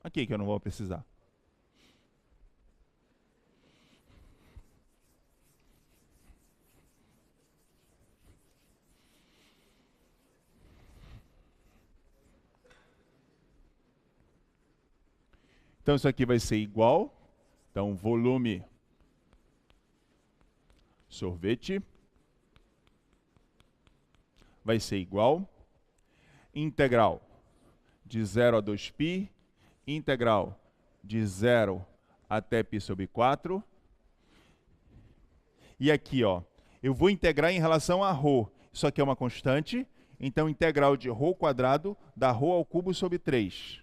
aqui que eu não vou precisar. Então isso aqui vai ser igual. Então volume sorvete vai ser igual integral de 0 a 2π, integral de 0 até π sobre 4. E aqui, ó, eu vou integrar em relação a ρ. Isso aqui é uma constante, então integral de ρ quadrado dá ρ ao cubo sobre 3.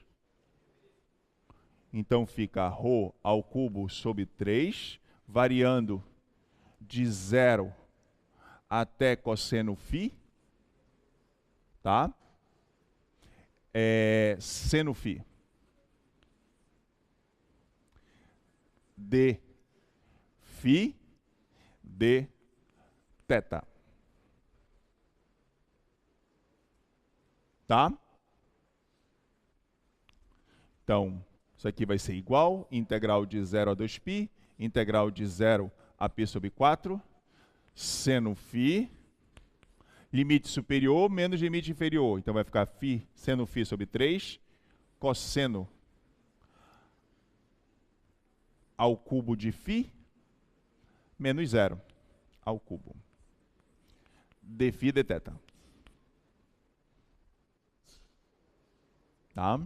Então fica ρ ao cubo sobre 3, variando de 0 até cosseno φ, tá? Seno φ. d φ d θ. Tá? Então, isso aqui vai ser igual, integral de 0 a 2π, integral de 0 a π sobre 4, seno φ, limite superior menos limite inferior. Então vai ficar φ, seno φ sobre 3, cosseno ao cubo de φ, menos 0 ao cubo. Dφ dθ. Tá?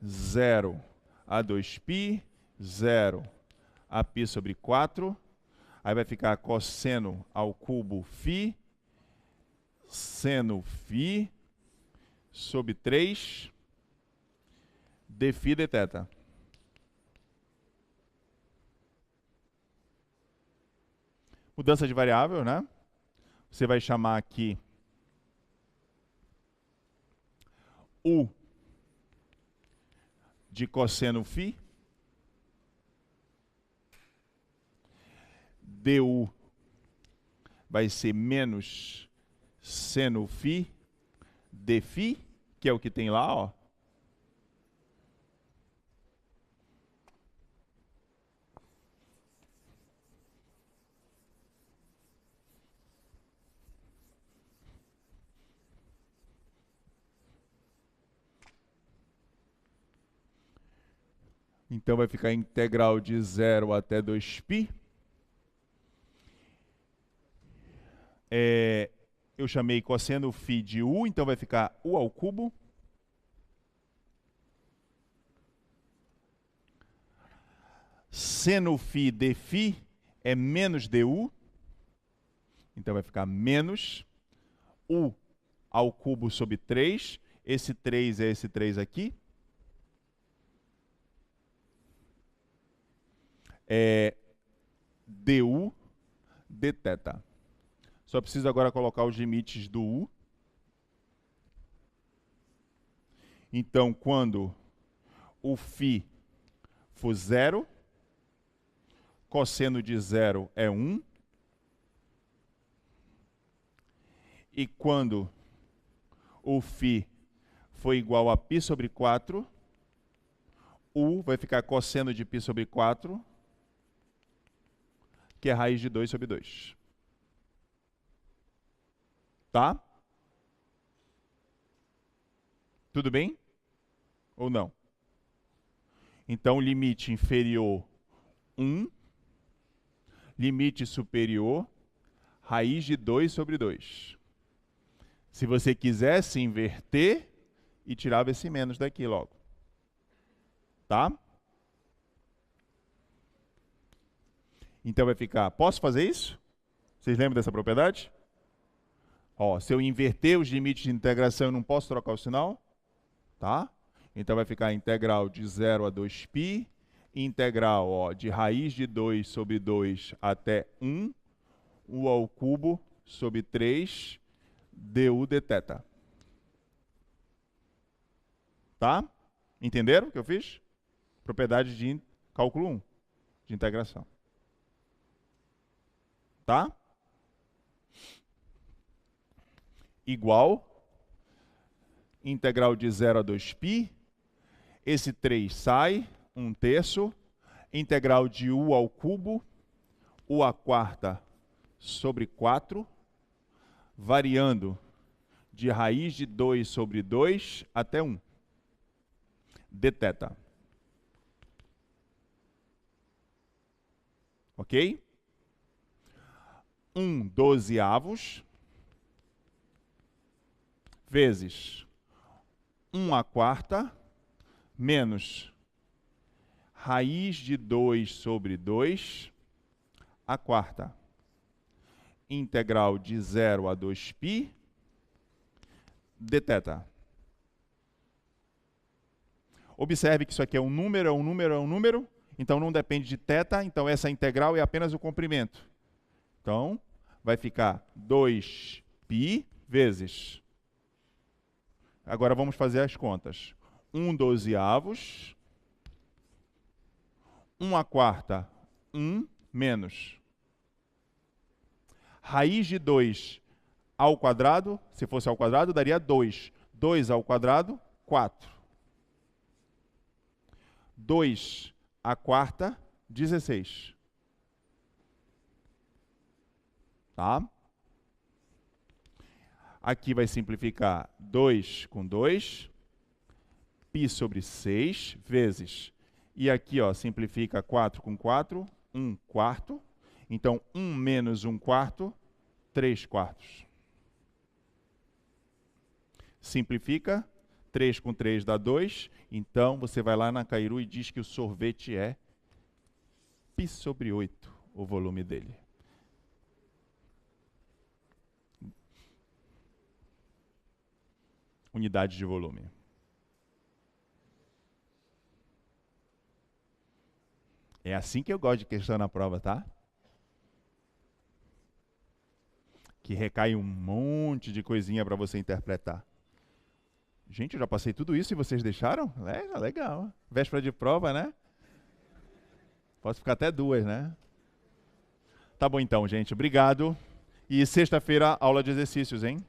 0 a 2π, 0 a π sobre 4. Aí vai ficar cosseno ao cubo φ, seno φ sobre 3, dφ dθ. Mudança de variável, né? Você vai chamar aqui U de cosseno φ, du vai ser menos seno φ dφ, que é o que tem lá, ó. Então vai ficar integral de 0 até 2π. Eu chamei cosseno φ de U, então vai ficar U ao cubo. Seno φ dφ é menos du. Então vai ficar menos U ao cubo sobre 3. Esse 3 é esse 3 aqui. Du dθ. Só preciso agora colocar os limites do U. Então, quando o φ for 0, cosseno de 0 é 1. E quando o φ for igual a π sobre 4, U vai ficar cosseno de π sobre 4, que é raiz de 2 sobre 2. Tá? Tudo bem? Ou não? Então, limite inferior 1, limite superior, raiz de 2 sobre 2. Se você quisesse inverter, e tirava esse menos daqui logo. Tá? Então vai ficar, posso fazer isso? Vocês lembram dessa propriedade? Ó, se eu inverter os limites de integração, eu não posso trocar o sinal? Tá? Então vai ficar integral de 0 a 2π, integral ó, de raiz de 2 sobre 2 até 1, U ao cubo sobre 3, du dθ. Tá? Entenderam o que eu fiz? Propriedade de cálculo 1, de integração. Tá? Igual, integral de 0 a 2π, esse 3 sai, 1/3, integral de U ao cubo, U à quarta sobre 4, variando de raiz de 2 sobre 2 até 1, dθ. Ok? 1/12 vezes 1 à quarta menos raiz de 2 sobre 2 à quarta. Integral de 0 a 2π dθ. Observe que isso aqui é um número, é um número, é um número, então não depende de θ, então essa integral é apenas o comprimento. Então, vai ficar 2π vezes. Agora vamos fazer as contas. 1/12. 1/4, 1 menos. Raiz de 2 ao quadrado, se fosse ao quadrado, daria 2. 2 ao quadrado, 4. 2/4, 16. Tá? Aqui vai simplificar 2 com 2, π sobre 6 vezes. E aqui, ó, simplifica 4 com 4, 1/4. Então, 1 menos 1/4, 3/4. Simplifica, 3 com 3 dá 2. Então, você vai lá na Cairu e diz que o sorvete é π sobre 8, o volume dele. Unidade de volume. É assim que eu gosto de questão na prova, tá? Que recai um monte de coisinha para você interpretar. Gente, eu já passei tudo isso e vocês deixaram? É, legal. Véspera de prova, né? Posso ficar até 2, né? Tá bom então, gente. Obrigado. E sexta-feira, aula de exercícios, hein?